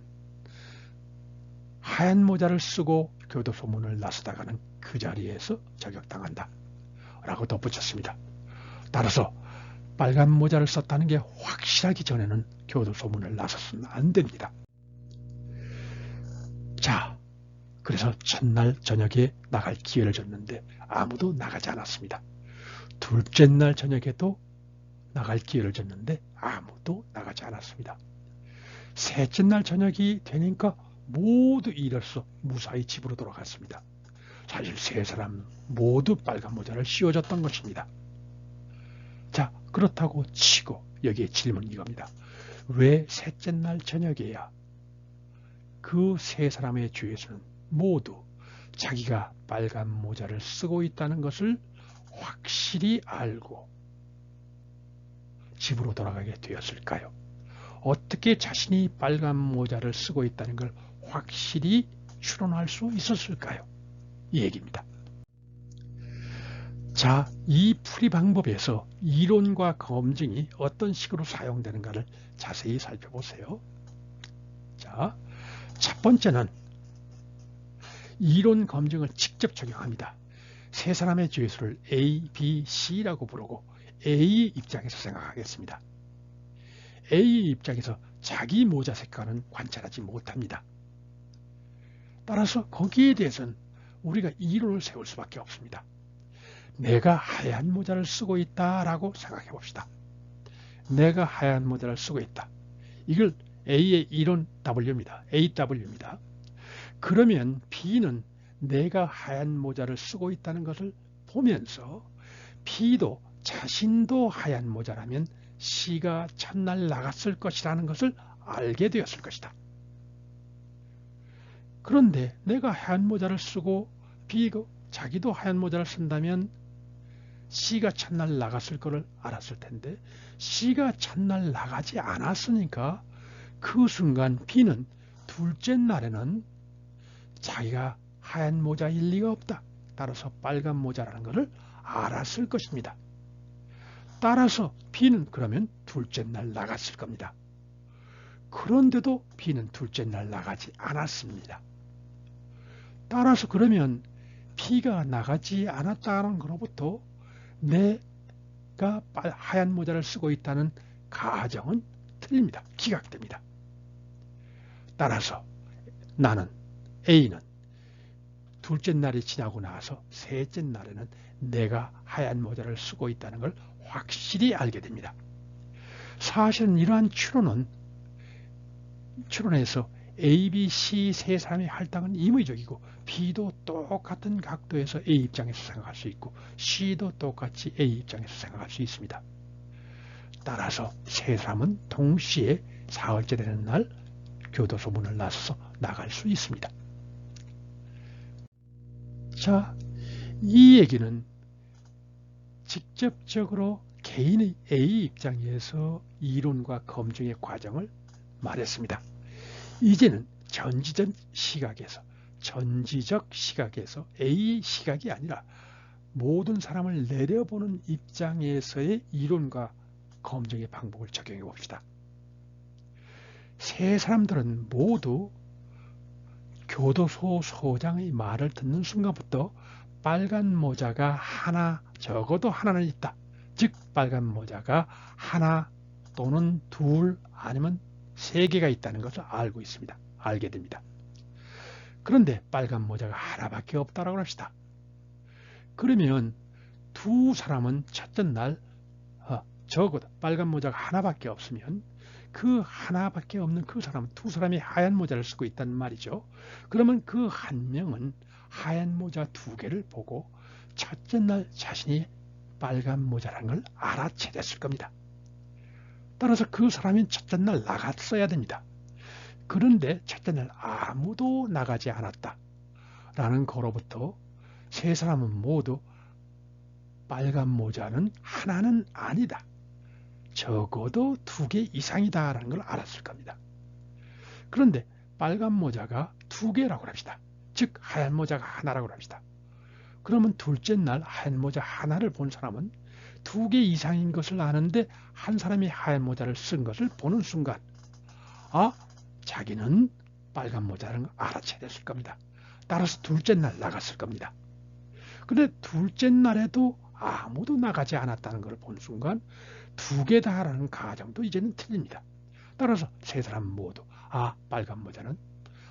하얀 모자를 쓰고 교도소 문을 나서다가는 그 자리에서 저격당한다. 라고 덧붙였습니다. 따라서 빨간 모자를 썼다는 게 확실하기 전에는 교도소 문을 나서서는 안 됩니다. 자, 그래서 첫날 저녁에 나갈 기회를 줬는데 아무도 나가지 않았습니다. 둘째 날 저녁에도 나갈 기회를 줬는데 아무도 나가지 않았습니다. 셋째 날 저녁이 되니까 모두 일어서 무사히 집으로 돌아갔습니다. 사실 세 사람 모두 빨간 모자를 씌워줬던 것입니다. 자, 그렇다고 치고 여기에 질문이 이겁니다. 왜 셋째 날 저녁에야 그 세 사람의 죄수는 모두 자기가 빨간 모자를 쓰고 있다는 것을 확실히 알고 집으로 돌아가게 되었을까요? 어떻게 자신이 빨간 모자를 쓰고 있다는 걸 확실히 추론할 수 있었을까요? 이 얘기입니다. 자, 이 풀이 방법에서 이론과 검증이 어떤 식으로 사용되는가를 자세히 살펴보세요. 자, 첫 번째는 이론 검증을 직접 적용합니다. 세 사람의 죄수를 A, B, C라고 부르고 A 입장에서 생각하겠습니다. A 입장에서 자기 모자 색깔은 관찰하지 못합니다. 따라서 거기에 대해서는 우리가 이론을 세울 수밖에 없습니다. 내가 하얀 모자를 쓰고 있다라고 생각해 봅시다. 내가 하얀 모자를 쓰고 있다. 이걸 A의 이론 W입니다. AW입니다. 그러면 B는 내가 하얀 모자를 쓰고 있다는 것을 보면서 B도 자신도 하얀 모자라면 C가 첫날 나갔을 것이라는 것을 알게 되었을 것이다. 그런데 내가 하얀 모자를 쓰고 B가 자기도 하얀 모자를 쓴다면 C가 첫날 나갔을 것을 알았을 텐데 C가 첫날 나가지 않았으니까 그 순간 B는 둘째 날에는 자기가 하얀 모자일 리가 없다. 따라서 빨간 모자라는 것을 알았을 것입니다. 따라서 B는 그러면 둘째 날 나갔을 겁니다. 그런데도 B는 둘째 날 나가지 않았습니다. 따라서 그러면 B가 나가지 않았다는 것로부터 내가 하얀 모자를 쓰고 있다는 가정은 틀립니다. 기각됩니다. 따라서 나는 A는 둘째 날이 지나고 나서 셋째 날에는 내가 하얀 모자를 쓰고 있다는 걸 확실히 알게 됩니다. 사실은 이러한 추론에서 A, B, C 세 사람의 할당은 임의적이고 B도 똑같은 각도에서 A 입장에서 생각할 수 있고 C도 똑같이 A 입장에서 생각할 수 있습니다. 따라서 세 사람은 동시에 사흘째 되는 날 교도소 문을 나서서 나갈 수 있습니다. 자, 이 얘기는 직접적으로 개인의 A 입장에서 이론과 검증의 과정을 말했습니다. 이제는 전지적 시각에서 A 시각이 아니라 모든 사람을 내려보는 입장에서의 이론과 검증의 방법을 적용해 봅시다. 세 사람들은 모두 교도소 소장의 말을 듣는 순간부터 빨간 모자가 적어도 하나는 있다. 즉 빨간 모자가 하나 또는 둘 아니면 세 개가 있다는 것을 알게 됩니다. 그런데 빨간 모자가 하나밖에 없다라고 합시다. 그러면 두 사람은 첫째 날 적어도 빨간 모자가 하나밖에 없으면 그 하나밖에 없는 그 사람은 두 사람이 하얀 모자를 쓰고 있단 말이죠. 그러면 그 한 명은 하얀 모자 두 개를 보고 첫째 날 자신이 빨간 모자라는 걸 알아채렸을 겁니다. 따라서 그 사람이 첫째 날 나갔어야 됩니다. 그런데 첫째 날 아무도 나가지 않았다. 라는 거로부터 세 사람은 모두 빨간 모자는 하나는 아니다. 적어도 두 개 이상이다 라는 걸 알았을 겁니다. 그런데 빨간 모자가 두 개라고 합시다. 즉 하얀 모자가 하나라고 합시다. 그러면 둘째 날 하얀 모자 하나를 본 사람은 두 개 이상인 것을 아는데 한 사람이 하얀 모자를 쓴 것을 보는 순간 자기는 빨간 모자라는 걸 알아채렸을 겁니다. 따라서 둘째 날 나갔을 겁니다. 그런데 둘째 날에도 아무도 나가지 않았다는 걸 본 순간 두 개다라는 가정도 이제는 틀립니다. 따라서 세 사람 모두 빨간 모자는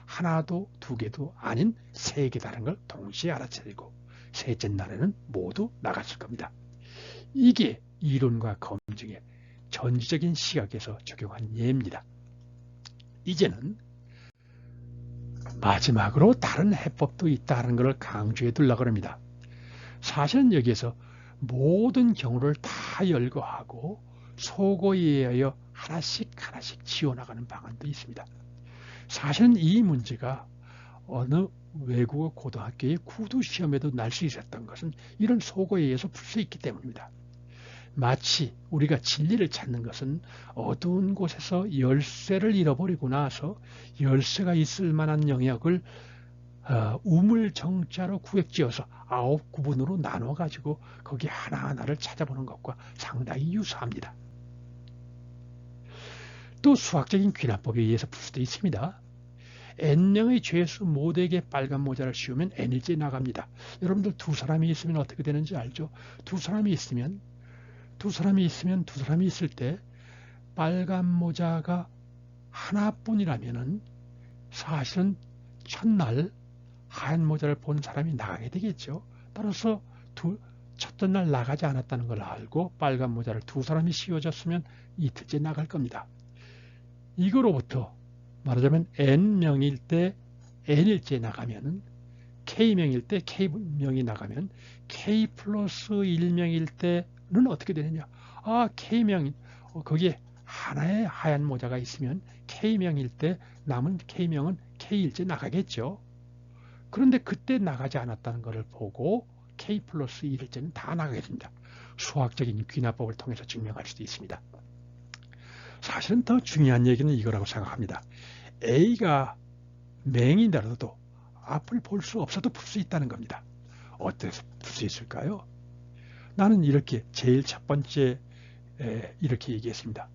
하나도 두 개도 아닌 세 개다라는 걸 동시에 알아차리고 셋째 날에는 모두 나갔을 겁니다. 이게 이론과 검증의 전지적인 시각에서 적용한 예입니다. 이제는 마지막으로 다른 해법도 있다는 것을 강조해 두려고 합니다. 사실은 여기에서 모든 경우를 다 열거하고 소거에 의하여 하나씩 지워나가는 방안도 있습니다. 사실은 이 문제가 어느 외국어 고등학교의 구두 시험에도 날 수 있었던 것은 이런 소거에 의해서 풀 수 있기 때문입니다. 마치 우리가 진리를 찾는 것은 어두운 곳에서 열쇠를 잃어버리고 나서 열쇠가 있을 만한 영역을 우물정자로 구획지어서 9구분으로 나눠 가지고 거기 하나하나를 찾아보는 것과 상당히 유사합니다. 또 수학적인 귀납법에 의해서 풀 수도 있습니다. n명의 죄수 모두에게 빨간 모자를 씌우면 n일째 나갑니다. 여러분들 두 사람이 있으면 어떻게 되는지 알죠? 두 사람이 있을 때 빨간 모자가 하나뿐이라면은 사실은 첫날 하얀 모자를 본 사람이 나가게 되겠죠. 따라서 첫째 날 나가지 않았다는 걸 알고 빨간 모자를 두 사람이 씌워줬으면 이틀째 나갈 겁니다. 이거로부터 말하자면 N명일 때 N일째 나가면은 K명일 때 K명이 나가면 K 플러스 1명일 때는 어떻게 되느냐? K명, 거기에 하나의 하얀 모자가 있으면 K명일 때 남은 K명은 K일째 나가겠죠. 그런데 그때 나가지 않았다는 것을 보고 K 플러스 1일째는 다 나가게 됩니다. 수학적인 귀납법을 통해서 증명할 수도 있습니다. 사실은 더 중요한 얘기는 이거라고 생각합니다. A가 맹이더라도 앞을 볼 수 없어도 풀 수 있다는 겁니다. 어떻게 풀 수 있을까요? 나는 이렇게 제일 첫 번째 이렇게 얘기했습니다.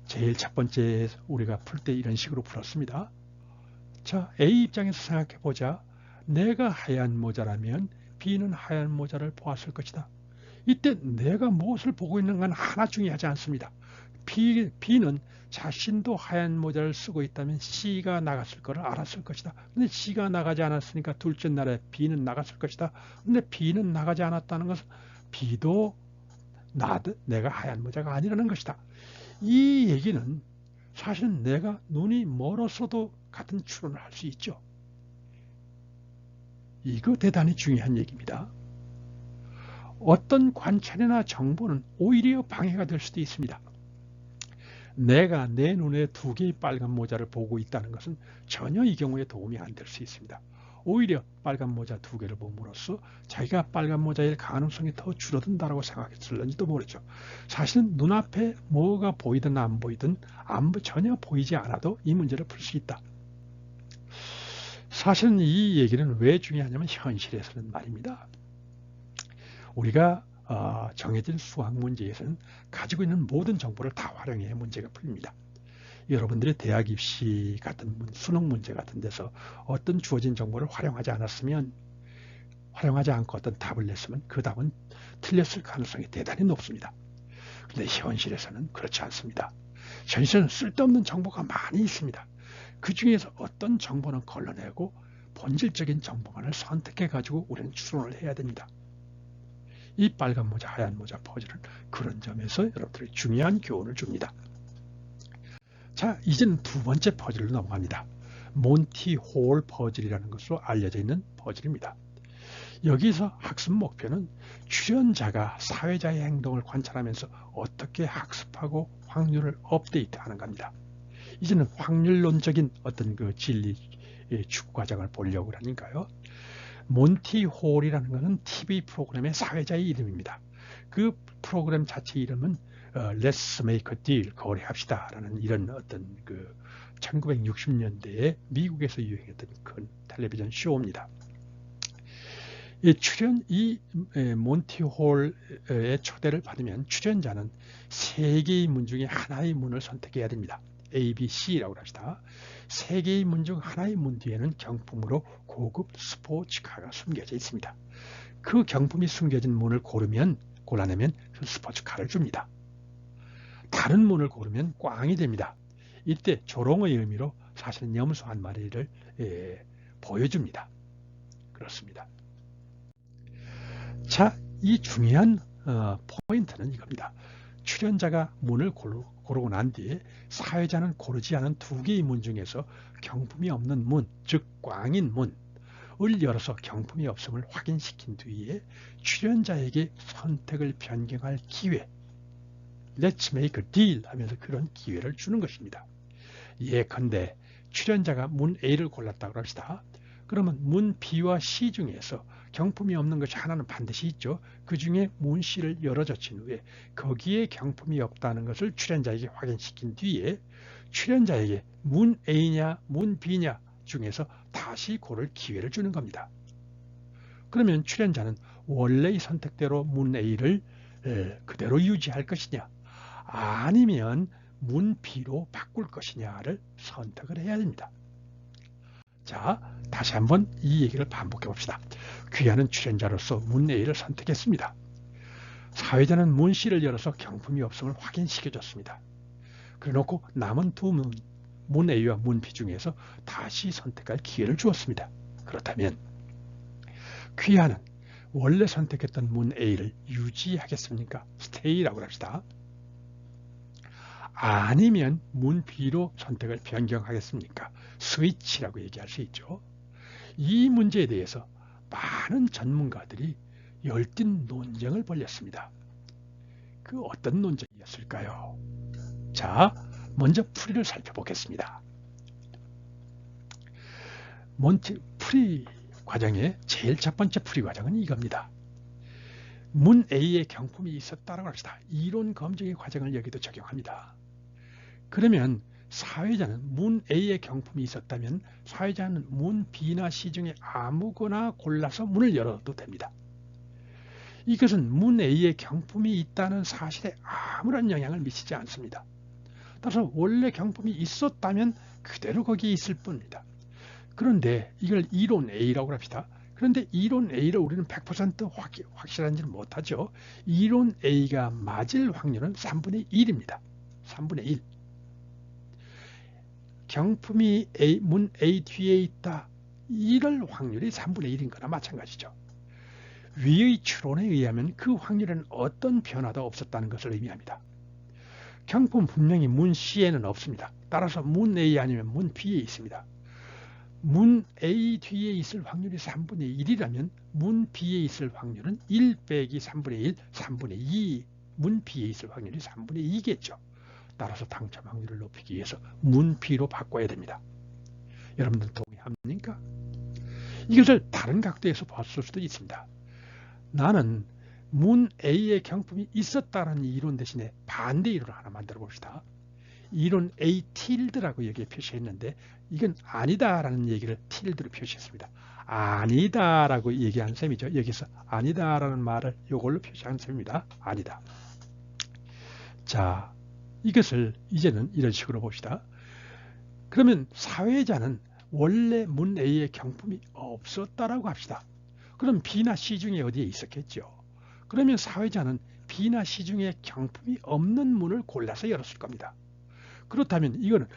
제일 첫 번째 우리가 풀 때 이런 식으로 풀었습니다. 자, A 입장에서 생각해 보자. 내가 하얀 모자라면 B는 하얀 모자를 보았을 것이다. 이때 내가 무엇을 보고 있는 건 하나 중요하지 않습니다. B는 자신도 하얀 모자를 쓰고 있다면 C가 나갔을 것을 알았을 것이다. 근데 C가 나가지 않았으니까 둘째 날에 B는 나갔을 것이다. 근데 B는 나가지 않았다는 것은 B도 내가 하얀 모자가 아니라는 것이다. 이 얘기는 사실은 내가 눈이 멀었어도 같은 추론을 할 수 있죠. 이거 대단히 중요한 얘기입니다. 어떤 관찰이나 정보는 오히려 방해가 될 수도 있습니다. 내가 내 눈에 두 개의 빨간 모자를 보고 있다는 것은 전혀 이 경우에 도움이 안 될 수 있습니다. 오히려 빨간 모자 두 개를 봄으로써 자기가 빨간 모자일 가능성이 더 줄어든다고 생각했을는지도 모르죠. 사실은 눈앞에 뭐가 보이든 안 보이든 전혀 보이지 않아도 이 문제를 풀 수 있다. 사실은 이 얘기는 왜 중요하냐면 현실에서는 말입니다. 우리가 정해진 수학 문제에서는 가지고 있는 모든 정보를 다 활용해야 문제가 풀립니다. 여러분들이 대학 입시 같은 수능 문제 같은 데서 어떤 주어진 정보를 활용하지 않고 어떤 답을 냈으면 그 답은 틀렸을 가능성이 대단히 높습니다. 그런데 현실에서는 그렇지 않습니다. 현실은 쓸데없는 정보가 많이 있습니다. 그 중에서 어떤 정보는 걸러내고 본질적인 정보만을 선택해 가지고 우리는 추론을 해야 됩니다. 이 빨간 모자, 하얀 모자 퍼즐은 그런 점에서 여러분들이 중요한 교훈을 줍니다. 자, 이제는 두 번째 퍼즐로 넘어갑니다. 몬티 홀 퍼즐이라는 것으로 알려져 있는 퍼즐입니다. 여기서 학습 목표는 출연자가 사회자의 행동을 관찰하면서 어떻게 학습하고 확률을 업데이트하는 겁니다. 이제는 확률론적인 어떤 그 진리 축 과정을 보려고 하니까요. 몬티 홀이라는 것은 TV 프로그램의 사회자의 이름입니다. 그 프로그램 자체 이름은 Let's Make a Deal, 거래합시다 라는 이런 어떤 그 1960년대에 미국에서 유행했던 큰 텔레비전 쇼입니다. 이 몬티 홀의 초대를 받으면 출연자는 세 개의 문 중에 하나의 문을 선택해야 됩니다. A, B, C라고 합시다. 세 개의 문 중 하나의 문 뒤에는 경품으로 고급 스포츠카가 숨겨져 있습니다. 그 경품이 숨겨진 문을 골라내면 그 스포츠카를 줍니다. 다른 문을 고르면 꽝이 됩니다. 이때 조롱의 의미로 사실은 염소 한 마리를 보여줍니다. 그렇습니다. 자, 이 중요한 포인트는 이겁니다. 출연자가 문을 고르고 난 뒤에 사회자는 고르지 않은 두 개의 문 중에서 경품이 없는 문, 즉 꽝인 문을 열어서 경품이 없음을 확인시킨 뒤에 출연자에게 선택을 변경할 기회, Let's make a deal 하면서 그런 기회를 주는 것입니다. 예컨대 출연자가 문 A를 골랐다고 합시다. 그러면 문 B와 C 중에서 경품이 없는 것이 하나는 반드시 있죠. 그 중에 문 C를 열어젖힌 후에 거기에 경품이 없다는 것을 출연자에게 확인시킨 뒤에 출연자에게 문 A냐 문 B냐 중에서 다시 고를 기회를 주는 겁니다. 그러면 출연자는 원래의 선택대로 문 A를 그대로 유지할 것이냐 아니면 문 B로 바꿀 것이냐를 선택을 해야 됩니다. 자, 다시 한번 이 얘기를 반복해 봅시다. 귀하는 출연자로서 문 A를 선택했습니다. 사회자는 문 C를 열어서 경품이 없음을 확인시켜줬습니다. 그래놓고 남은 두 문 A와 문 B 중에서 다시 선택할 기회를 주었습니다. 그렇다면 귀하는 원래 선택했던 문 A를 유지하겠습니까? stay라고 합시다. 아니면 문 B로 선택을 변경하겠습니까? 스위치라고 얘기할 수 있죠. 이 문제에 대해서 많은 전문가들이 열띤 논쟁을 벌였습니다. 그 어떤 논쟁이었을까요? 자, 먼저 풀이를 살펴보겠습니다. 풀이 과정의 제일 첫 번째 풀이 과정은 이겁니다. 문 A의 경품이 있었다라고 합시다. 이론 검증의 과정을 여기도 적용합니다. 그러면 사회자는 문 A의 경품이 있었다면 사회자는 문 B나 C 중에 아무거나 골라서 문을 열어도 됩니다. 이것은 문 A의 경품이 있다는 사실에 아무런 영향을 미치지 않습니다. 따라서 원래 경품이 있었다면 그대로 거기에 있을 뿐입니다. 그런데 이걸 이론 A라고 합시다. 그런데 이론 A를 우리는 100% 확실한지는 못하죠. 이론 A가 맞을 확률은 3분의 1입니다. 3분의 1. 경품이 문 A 뒤에 있다. 이럴 확률이 3분의 1인 거나 마찬가지죠. 위의 추론에 의하면 그 확률에는 어떤 변화도 없었다는 것을 의미합니다. 경품 분명히 문 C에는 없습니다. 따라서 문 A 아니면 문 B에 있습니다. 문 A 뒤에 있을 확률이 3분의 1이라면 문 B에 있을 확률은 1 빼기 3분의 1, 3분의 2. 문 B에 있을 확률이 3분의 2겠죠. 따라서 당첨 확률을 높이기 위해서 문 B로 바꿔야 됩니다. 여러분들 동의합니까? 이것을 다른 각도에서 봤을 수도 있습니다. 나는 문 A의 경품이 있었다는 이론 대신에 반대 이론을 하나 만들어 봅시다. 이론 A tilde라고 여기에 표시했는데 이건 아니다라는 얘기를 tilde로 표시했습니다. 아니다라고 얘기한 셈이죠. 여기서 아니다라는 말을 이걸로 표시한 셈입니다. 아니다. 자, 이것을 이제는 이런 식으로 봅시다. 그러면 사회자는 원래 문 A의 경품이 없었다라고 합시다. 그럼 B나 C 중에 어디에 있었겠죠. 그러면 사회자는 B나 C 중에 경품이 없는 문을 골라서 열었을 겁니다. 그렇다면 이거는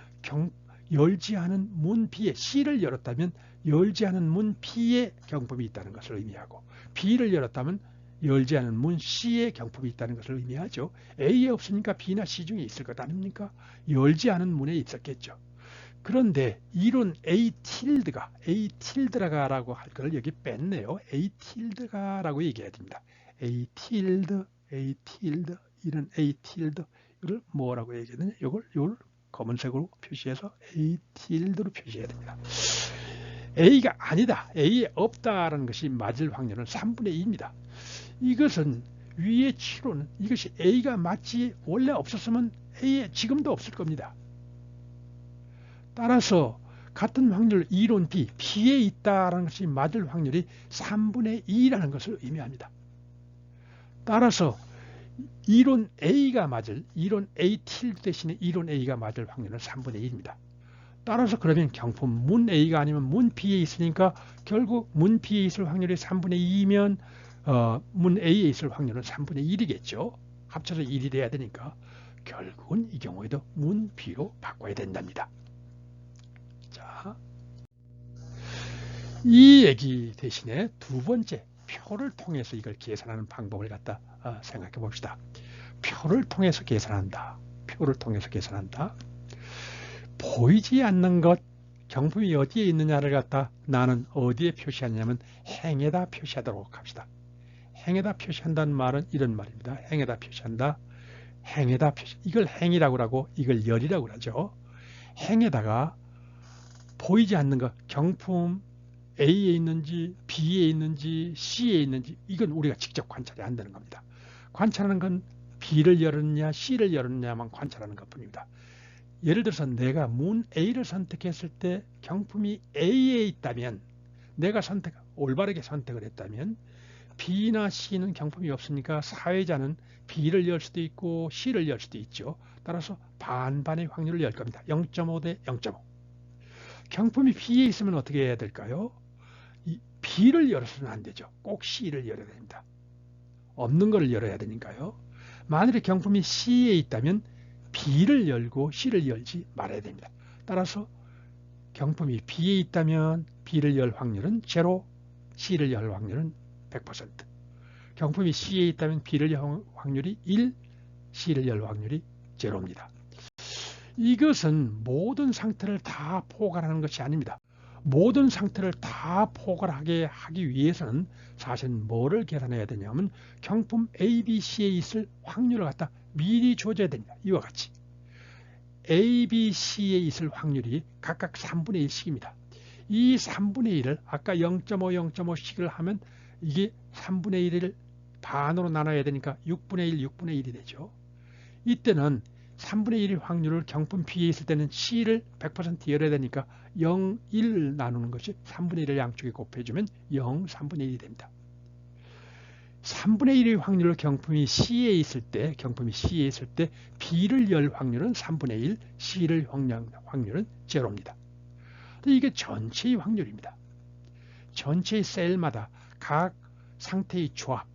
열지 않은 문 B에 C를 열었다면 열지 않은 문 B에 경품이 있다는 것을 의미하고 B를 열었다면 열지 않은 문 C에 경품이 있다는 것을 의미하죠. A에 없으니까 B나 C 중에 있을 것 아닙니까? 열지 않은 문에 있었겠죠. 그런데 이론 A tilde가라고 할 것을 여기 뺐네요. A tilde가라고 얘기해야 됩니다. A tilde, 이런 A tilde 이걸 뭐라고 얘기해야 되냐? 이걸 검은색으로 표시해서 A tilde로 표시해야 됩니다. A가 아니다, A에 없다라는 것이 맞을 확률은 3분의 2입니다. 이것은 위의 치로는 이것이 A가 맞지 원래 없었으면 A에 지금도 없을 겁니다. 따라서 같은 확률 이론 B, B에 있다는 것이 맞을 확률이 3분의 2라는 것을 의미합니다. 따라서 이론 A가 맞을, 이론 A tilde 대신에 이론 A가 맞을 확률은 3분의 1입니다. 따라서 그러면 경품 문 A가 아니면 문 B에 있으니까 결국 문 B에 있을 확률이 3분의 2이면 문 A에 있을 확률은 3분의 1이겠죠. 합쳐서 1이 돼야 되니까 결국은 이 경우에도 문 B로 바꿔야 된답니다. 자, 이 얘기 대신에 두 번째 표를 통해서 이걸 계산하는 방법을 갖다 생각해 봅시다. 표를 통해서 계산한다. 표를 통해서 계산한다. 보이지 않는 것, 경품이 어디에 있느냐를 갖다 나는 어디에 표시하냐면 행에다 표시하도록 합시다. 행에다 표시한다는 말은 이런 말입니다. 행에다 표시한다. 행에다 표시. 이걸 행이라고 하고 이걸 열이라고 하죠. 행에다가 보이지 않는 것, 경품 A에 있는지 B에 있는지 C에 있는지 이건 우리가 직접 관찰이 안 되는 겁니다. 관찰하는 건 B를 열었냐 C를 열었냐만 관찰하는 것뿐입니다. 예를 들어서 내가 문 A를 선택했을 때 경품이 A에 있다면 내가 올바르게 선택을 했다면 B나 C는 경품이 없으니까 사회자는 B를 열 수도 있고 C를 열 수도 있죠. 따라서 반반의 확률을 열 겁니다. 0.5 대 0.5. 경품이 B에 있으면 어떻게 해야 될까요? B를 열어서는 안 되죠. 꼭 C를 열어야 됩니다. 없는 거를 열어야 되니까요. 만일에 경품이 C에 있다면 B를 열고 C를 열지 말아야 됩니다. 따라서 경품이 B에 있다면 B를 열 확률은 0, C를 열 확률은 100%. 경품이 C에 있다면 B를 열 확률이 1, C를 열 확률이 0입니다. 이것은 모든 상태를 다 포괄하는 것이 아닙니다. 모든 상태를 다 포괄하게 하기 위해서는 사실은 뭐를 계산해야 되냐면 경품 A, B, C에 있을 확률을 갖다 미리 줘줘야 됩니다. 이와 같이 A, B, C에 있을 확률이 각각 3분의 1씩입니다. 이 3분의 1을 아까 0.5, 0.5씩을 하면 이게 3분의 1을 반으로 나눠야 되니까 6분의 1, 6분의 1이 되죠. 이때는 3분의 1의 확률을 경품 B에 있을 때는 C를 100% 열어야 되니까 0, 1을 나누는 것이 3분의 1을 양쪽에 곱해주면 0, 3분의 1이 됩니다. 3분의 1의 확률을 경품이 C에 있을 때 B를 열 확률은 3분의 1, C를 확률은 0입니다. 이게 전체의 확률입니다. 전체의 셀마다 각 상태의 조합,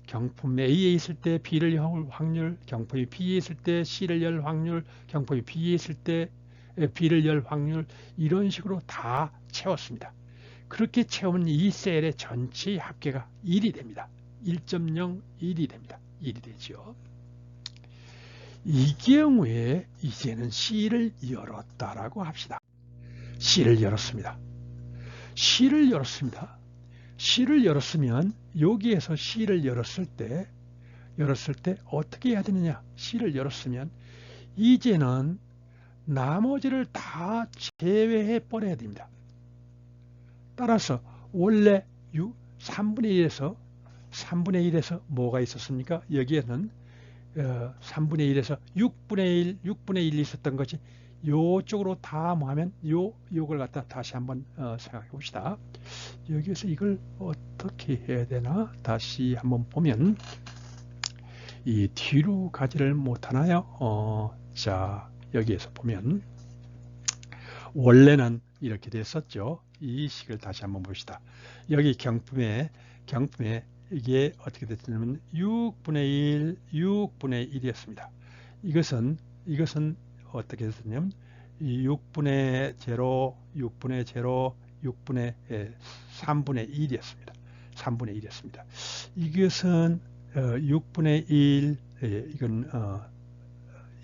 경품 A에 있을 때 B를 열 확률, 경품이 B에 있을 때 C를 열 확률, 경품이 B에 있을 때 B를 열 확률, 이런 식으로 다 채웠습니다. 그렇게 채우면 이 셀의 전체의 합계가 1이 됩니다. 1.01이 됩니다. 1이 되죠. 이 경우에 이제는 C를 열었다라고 합시다. C를 열었습니다. C를 열었으면 여기에서 C를 열었을 때 어떻게 해야 되느냐? C를 열었으면 이제는 나머지를 다 제외해 버려야 됩니다. 따라서 원래 3분의 1에서 뭐가 있었습니까? 여기에는 3분의 1에서 6분의 1이 있었던 것이 요쪽으로 다 뭐하면 요걸 갖다 다시 한번 생각해 봅시다. 여기에서 이걸 어떻게 해야 되나? 다시 한번 보면 이 뒤로 가지를 못하나요? 자, 여기에서 보면 원래는 이렇게 됐었죠. 이 식을 다시 한번 봅시다. 여기 경품에 이게 어떻게 됐냐면 6분의 1이었습니다. 이것은 어떻게 됐냐면 6분의 0, 6분의 3분의 1이었습니다. 3분의 1이었습니다. 이것은 6분의 1, 이건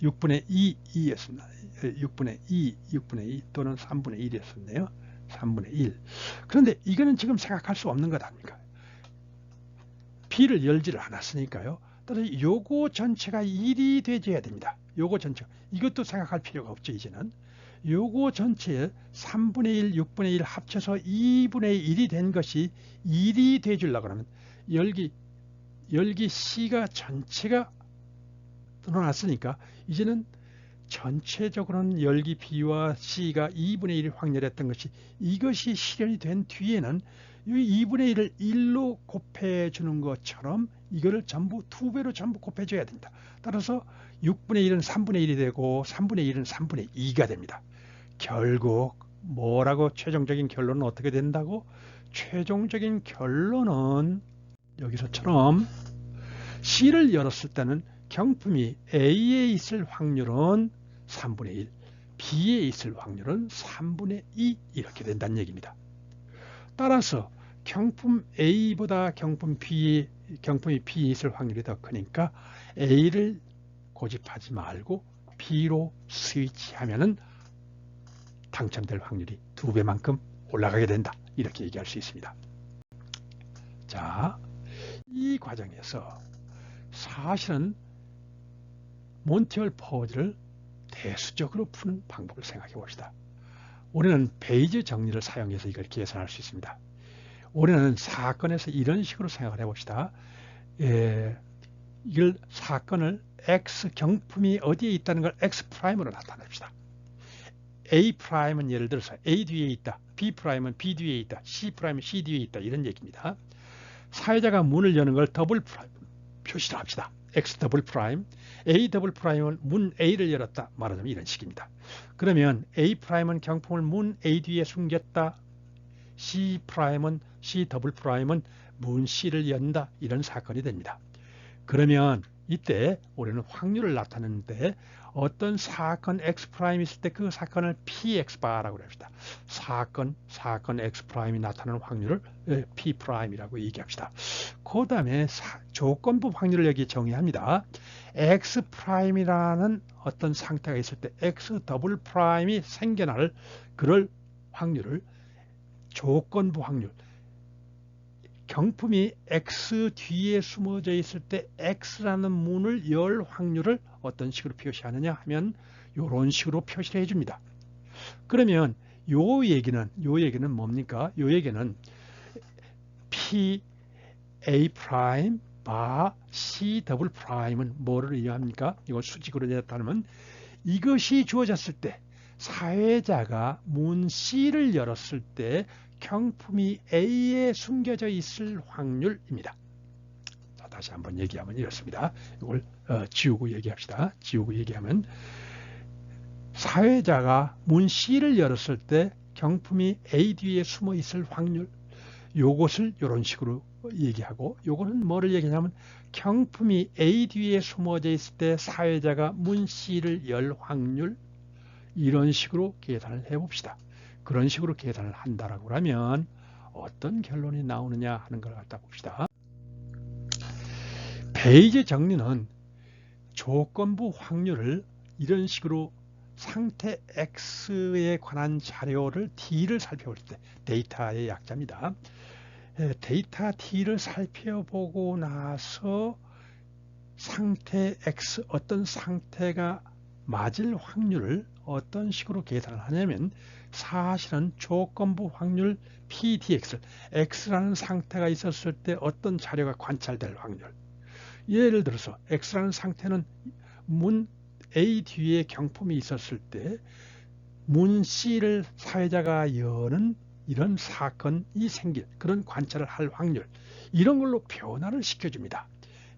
6분의 2였습니다. 6분의 2 또는 3분의 1이었었네요. 3분의 1. 그런데 이거는 지금 생각할 수 없는 것 아닙니까? B를 열지를 않았으니까요. 따라서 요거 전체가 1이 돼줘야 됩니다. 요거 전체. 이것도 생각할 필요가 없죠, 이제는. 요거 전체에 3분의 1, 6분의 1 합쳐서 2분의 1이 된 것이 1이 돼주려고 하면 열기 C가 전체가 드러났으니까 이제는 전체적으로는 열기 B와 C가 2분의 1을 확률했던 것이 이것이 실현이 된 뒤에는 이 2분의 1을 1로 곱해주는 것처럼 이거를 전부 2배로 전부 곱해줘야 됩니다. 따라서 6분의 1은 3분의 1이 되고 3분의 1은 3분의 2가 됩니다. 결국 뭐라고 최종적인 결론은 어떻게 된다고? 최종적인 결론은 여기서처럼 C를 열었을 때는 경품이 A에 있을 확률은 3분의 1, B에 있을 확률은 3분의 2 이렇게 된다는 얘기입니다. 따라서 경품 A보다 경품이 B에 있을 확률이 더 크니까 A를 고집하지 말고 B로 스위치하면은 당첨될 확률이 2배만큼 올라가게 된다. 이렇게 얘기할 수 있습니다. 자, 이 과정에서 사실은 몬티올 퍼즐을 대수적으로 푸는 방법을 생각해 봅시다. 우리는 베이즈 정리를 사용해서 이걸 계산할 수 있습니다. 우리는 사건에서 이런 식으로 생각을 해봅시다. 이걸 사건을 X 경품이 어디에 있다는 걸 X 프라임으로 나타냅시다. A 프라임은 예를 들어서 A 뒤에 있다. B 프라임은 B 뒤에 있다. C 프라임은 C 뒤에 있다. 이런 얘기입니다. 사회자가 문을 여는 걸 더블 프라임 표시를 합시다. X 더블 프라임, A 더블 프라임은 문 A를 열었다. 말하자면 이런 식입니다. 그러면 A 프라임은 경품을 문 A 뒤에 숨겼다. C 더블 프라임은 문 C를 연다. 이런 사건이 됩니다. 그러면 이때 우리는 확률을 나타내는데 어떤 사건 X'이 있을 때 그 사건을 PX바라고 합시다. 사건 X'이 나타나는 확률을 P'이라고 얘기합시다. 그 다음에 조건부 확률을 여기 정의합니다. X'이라는 어떤 상태가 있을 때 X''이 생겨날 그럴 확률을 조건부 확률, 경품이 X 뒤에 숨어져 있을 때 X라는 문을 열 확률을 어떤 식으로 표시하느냐 하면 이런 식으로 표시를 해줍니다. 그러면 요 얘기는 뭡니까? 요 얘기는 P A 프라임 바 C 더블 프라임은 뭐를 의미합니까? 이걸 수직으로 나타내면 이것이 주어졌을 때 사회자가 문 C를 열었을 때 경품이 A에 숨겨져 있을 확률입니다. 자, 다시 한번 얘기하면 이렇습니다. 이걸 지우고 얘기합시다. 지우고 얘기하면 사회자가 문 C를 열었을 때 경품이 A 뒤에 숨어 있을 확률, 요것을 이런 식으로 얘기하고, 요거는 뭐를 얘기하냐면 경품이 A 뒤에 숨어져 있을 때 사회자가 문 C를 열 확률, 이런 식으로 계산을 해봅시다. 그런 식으로 계산을 한다라고 하면 어떤 결론이 나오느냐 하는 걸 갖다 봅시다. 베이지 정리는 조건부 확률을 이런 식으로 상태 X에 관한 자료를 D를 살펴볼 때, 데이터의 약자입니다. 데이터 D를 살펴보고 나서 상태 X, 어떤 상태가 맞을 확률을 어떤 식으로 계산을 하냐면 사실은 조건부 확률 PDX, X라는 상태가 있었을 때 어떤 자료가 관찰될 확률. 예를 들어서 X라는 상태는 문 A 뒤에 경품이 있었을 때 문 C를 사회자가 여는 이런 사건이 생길 그런 관찰을 할 확률, 이런 걸로 변화를 시켜줍니다.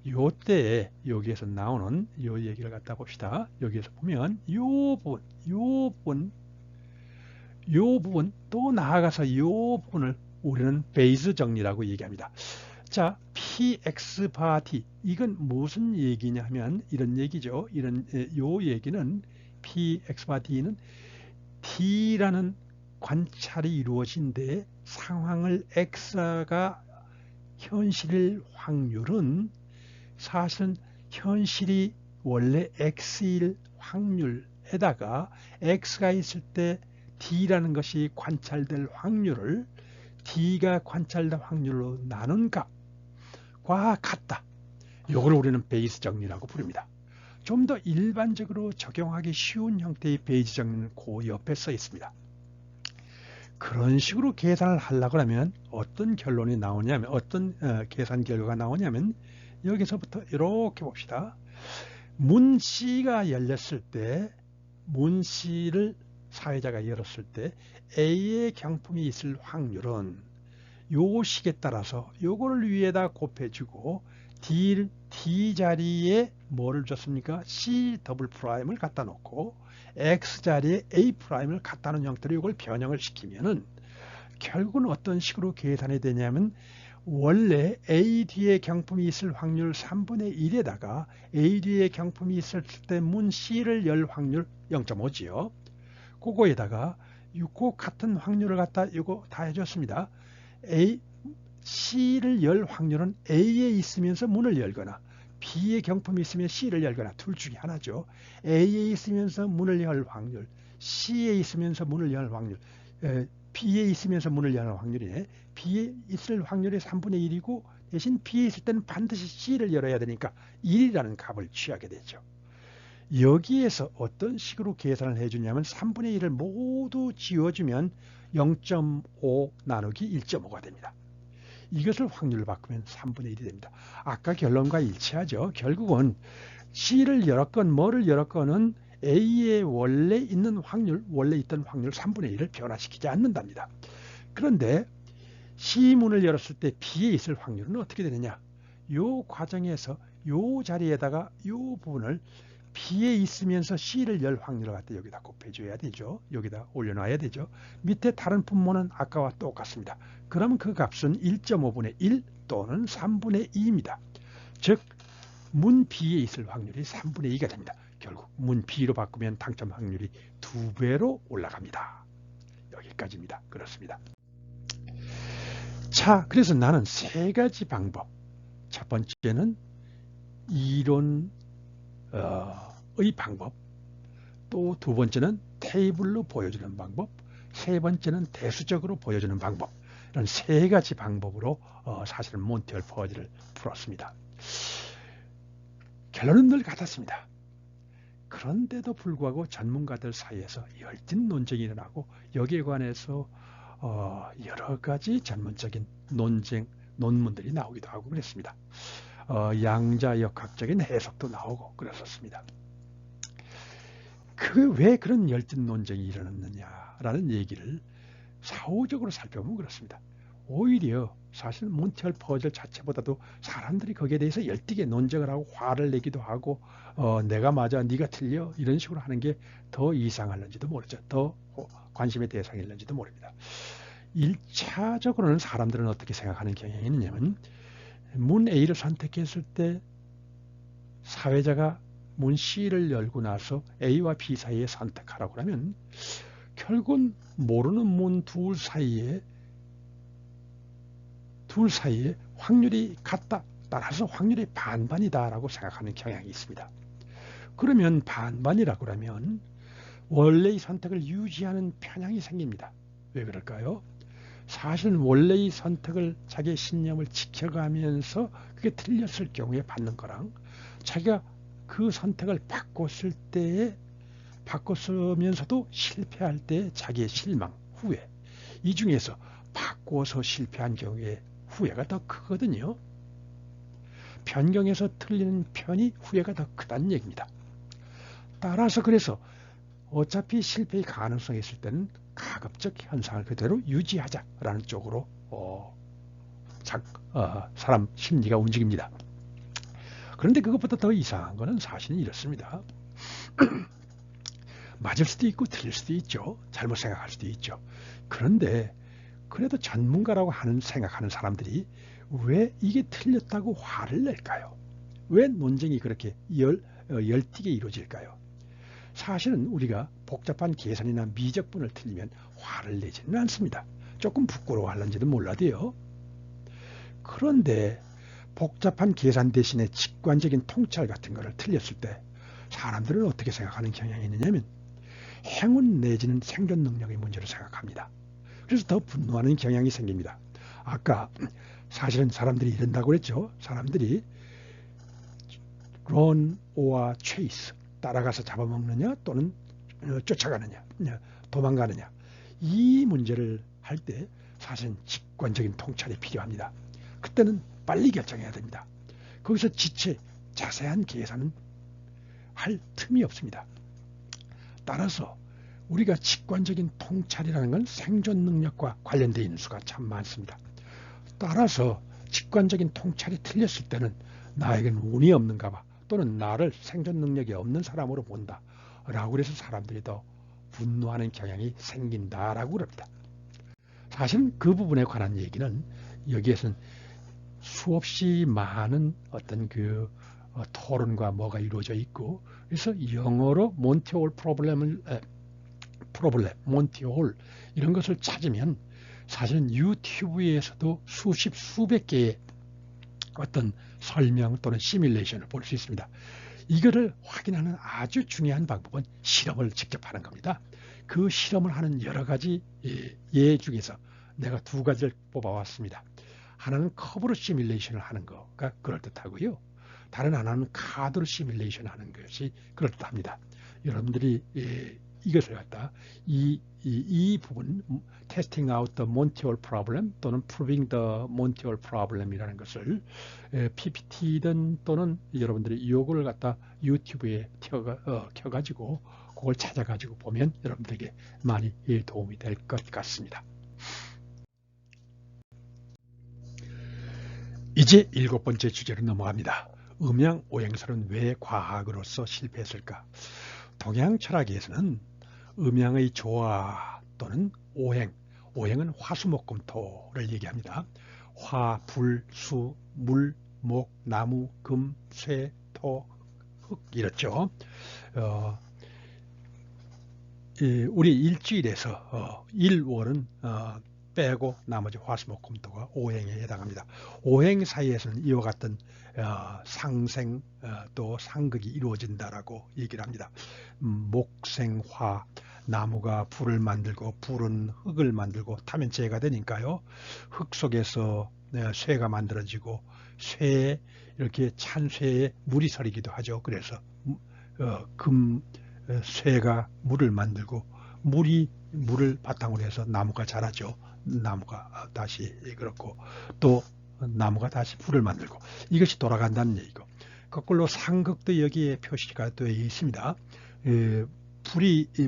요때 여기에서 나오는 요 얘기를 갖다 봅시다. 여기에서 보면 요 부분 또 나아가서 요 부분을 우리는 베이스 정리라고 얘기합니다. 자, PX 바 D, 이건 무슨 얘기냐 하면 이런 얘기죠. 요 얘기는 PX 바 D는 D라는 관찰이 이루어진데 상황을 X가 현실일 확률은 사실은 현실이 원래 X일 확률에다가 X가 있을 때 D라는 것이 관찰될 확률을 D가 관찰될 확률로 나눈 값과 같다. 이걸 우리는 베이스 정리라고 부릅니다. 좀 더 일반적으로 적용하기 쉬운 형태의 베이스 정리는 그 옆에 써 있습니다. 그런 식으로 계산을 하려고 하면 어떤 결론이 나오냐면, 어떤 계산 결과가 나오냐면 여기서부터 이렇게 봅시다. 문 C가 열렸을 때, 문 C를 사회자가 열었을 때 A의 경품이 있을 확률은 요 식에 따라서 요거를 위에다 곱해주고 D 자리에 뭐를 줬습니까? C 더블 프라임을 갖다 놓고 X 자리에 A 프라임을 갖다 놓은 형태로 이걸 변형을 시키면은 결국은 어떤 식으로 계산이 되냐면 원래 A 뒤에 경품이 있을 확률 3분의 1에다가 A 뒤에 경품이 있을 때 문 C를 열 확률 0.5지요. 그거에다가 그 같은 확률을 갖다 이거 다 해줬습니다. C를 열 확률은 A에 있으면서 문을 열거나 B의 경품이 있으면 C를 열거나 둘 중에 하나죠. A에 있으면서 문을 열 확률, C에 있으면서 문을 열 확률, B에 있으면서 문을 여는 확률이네. B에 있을 확률이 3분의 1이고 대신 B에 있을 때는 반드시 C를 열어야 되니까 1이라는 값을 취하게 되죠. 여기에서 어떤 식으로 계산을 해주냐면 3분의 1을 모두 지워주면 0.5 나누기 1.5가 됩니다. 이것을 확률로 바꾸면 3분의 1이 됩니다. 아까 결론과 일치하죠. 결국은 C를 열었건 뭐를 열었건은 A에 원래 있는 확률, 원래 있던 확률 3분의 1을 변화시키지 않는답니다. 그런데 C문을 열었을 때 B에 있을 확률은 어떻게 되느냐? 이 과정에서 이 자리에다가 이 부분을 B에 있으면서 C를 열 확률을 갖다 여기다 곱해줘야 되죠. 여기다 올려놔야 되죠. 밑에 다른 분모는 아까와 똑같습니다. 그러면 그 값은 1.5분의 1 또는 3분의 2입니다. 즉 문 B에 있을 확률이 3분의 2가 됩니다. 결국 문 B로 바꾸면 당첨 확률이 2배로 올라갑니다. 여기까지입니다. 그렇습니다. 자, 그래서 나는 세 가지 방법. 첫 번째는 이론의 방법, 또 두 번째는 테이블로 보여주는 방법, 세 번째는 대수적으로 보여주는 방법. 이런 세 가지 방법으로 사실은 몬티올 퍼즐을 풀었습니다. 결론은 늘 같았습니다. 그런데도 불구하고 전문가들 사이에서 열띤 논쟁이 일어나고 여기에 관해서 여러 가지 전문적인 논문들이 나오기도 하고 그랬습니다. 양자역학적인 해석도 나오고 그랬었습니다. 왜 그런 열띤 논쟁이 일어났느냐라는 얘기를 사후적으로 살펴보면 그렇습니다. 오히려 사실 몬티올 퍼즐 자체보다도 사람들이 거기에 대해서 열띠게 논쟁을 하고 화를 내기도 하고 내가 맞아 네가 틀려 이런 식으로 하는 게 더 이상할는지도 모르죠. 더 관심의 대상일는지도 모릅니다. 1차적으로는 사람들은 어떻게 생각하는 경향이 있느냐면 문 A를 선택했을 때 사회자가 문 C를 열고 나서 A와 B 사이에 선택하라고 하면 결국은 모르는 문 둘 사이에 확률이 같다. 따라서 확률이 반반이다라고 생각하는 경향이 있습니다. 그러면 반반이라고 하면 원래의 선택을 유지하는 편향이 생깁니다. 왜 그럴까요? 사실은 원래의 선택을 자기의 신념을 지켜가면서 그게 틀렸을 경우에 받는 거랑 자기가 그 선택을 바꿨으면서도 실패할 때 자기의 실망, 후회 이 중에서 바꿔서 실패한 경우에 후회가 더 크거든요. 변경해서 틀리는 편이 후회가 더 크다는 얘기입니다. 따라서 그래서 어차피 실패의 가능성이 있을 때는 가급적 현상을 그대로 유지하자라는 쪽으로 사람 심리가 움직입니다. 그런데 그것보다 더 이상한 것은 사실은 이렇습니다. 맞을 수도 있고 틀릴 수도 있죠. 잘못 생각할 수도 있죠. 그런데 그래도 전문가라고 생각하는 사람들이 왜 이게 틀렸다고 화를 낼까요? 왜 논쟁이 그렇게 열띠게 이루어질까요? 사실은 우리가 복잡한 계산이나 미적분을 틀리면 화를 내지는 않습니다. 조금 부끄러워할는지도 몰라도요. 그런데 복잡한 계산 대신에 직관적인 통찰 같은 것을 틀렸을 때 사람들은 어떻게 생각하는 경향이 있느냐면 행운 내지는 생존 능력의 문제로 생각합니다. 그래서 더 분노하는 경향이 생깁니다. 아까 사실은 사람들이 이런다고 그랬죠. 사람들이 run or chase 따라가서 잡아먹느냐 또는 쫓아가느냐 도망가느냐 이 문제를 할 때 사실은 직관적인 통찰이 필요합니다. 그때는 빨리 결정해야 됩니다. 거기서 자세한 계산은 할 틈이 없습니다. 따라서 우리가 직관적인 통찰이라는 건 생존 능력과 관련되어 있는 수가 참 많습니다. 따라서 직관적인 통찰이 틀렸을 때는 나에겐 운이 없는가 봐 또는 나를 생존 능력이 없는 사람으로 본다 라고 해서 사람들이 더 분노하는 경향이 생긴다라고 그럽니다. 사실은 그 부분에 관한 얘기는 여기에서는 수없이 많은 어떤 토론과 뭐가 이루어져 있고 그래서 영어로 몬티올 몬티올 이런 것을 찾으면 사실은 유튜브에서도 수백 개의 어떤 설명 또는 시뮬레이션을 볼 수 있습니다. 이거를 확인하는 아주 중요한 방법은 실험을 직접 하는 겁니다. 그 실험을 하는 여러 가지 예 중에서 내가 두 가지를 뽑아왔습니다. 하나는 커브로 시뮬레이션을 하는 거가 그럴듯하고요. 다른 하나는 카드로 시뮬레이션 하는 것이 그럴듯합니다. 여러분들이 이것을 갖다 이 부분 testing out the Montiol problem 또는 proving the Montiol problem이라는 것을 PPT든 또는 여러분들이 이걸 갖다 유튜브에 켜가지고 그걸 찾아가지고 보면 여러분들에게 많이 도움이 될 것 같습니다. 이제 7번째 주제로 넘어갑니다. 음양 오행설은 왜 과학으로서 실패했을까? 동양 철학에서는 음양의 조화 또는 오행은 화수목금토를 얘기합니다. 화, 불, 수, 물, 목, 나무, 금, 쇠, 토, 흙 이렇죠. 어, 우리 일주일에서 1월은 빼고 나머지 화수목금토가 오행에 해당합니다. 오행 사이에서는 이와 같은 상생 또 상극이 이루어진다라고 얘기를 합니다. 목생화, 나무가 불을 만들고 불은 흙을 만들고 타면 재가 되니까요. 흙 속에서 쇠가 만들어지고 쇠에 이렇게 찬 쇠에 물이 서리기도 하죠. 그래서 쇠가 물을 만들고 물을 바탕으로 해서 나무가 자라죠. 나무가 다시 그렇고 또 나무가 다시 불을 만들고 이것이 돌아간다는 얘기고 거꾸로 상극도 여기에 표시가 되어 있습니다.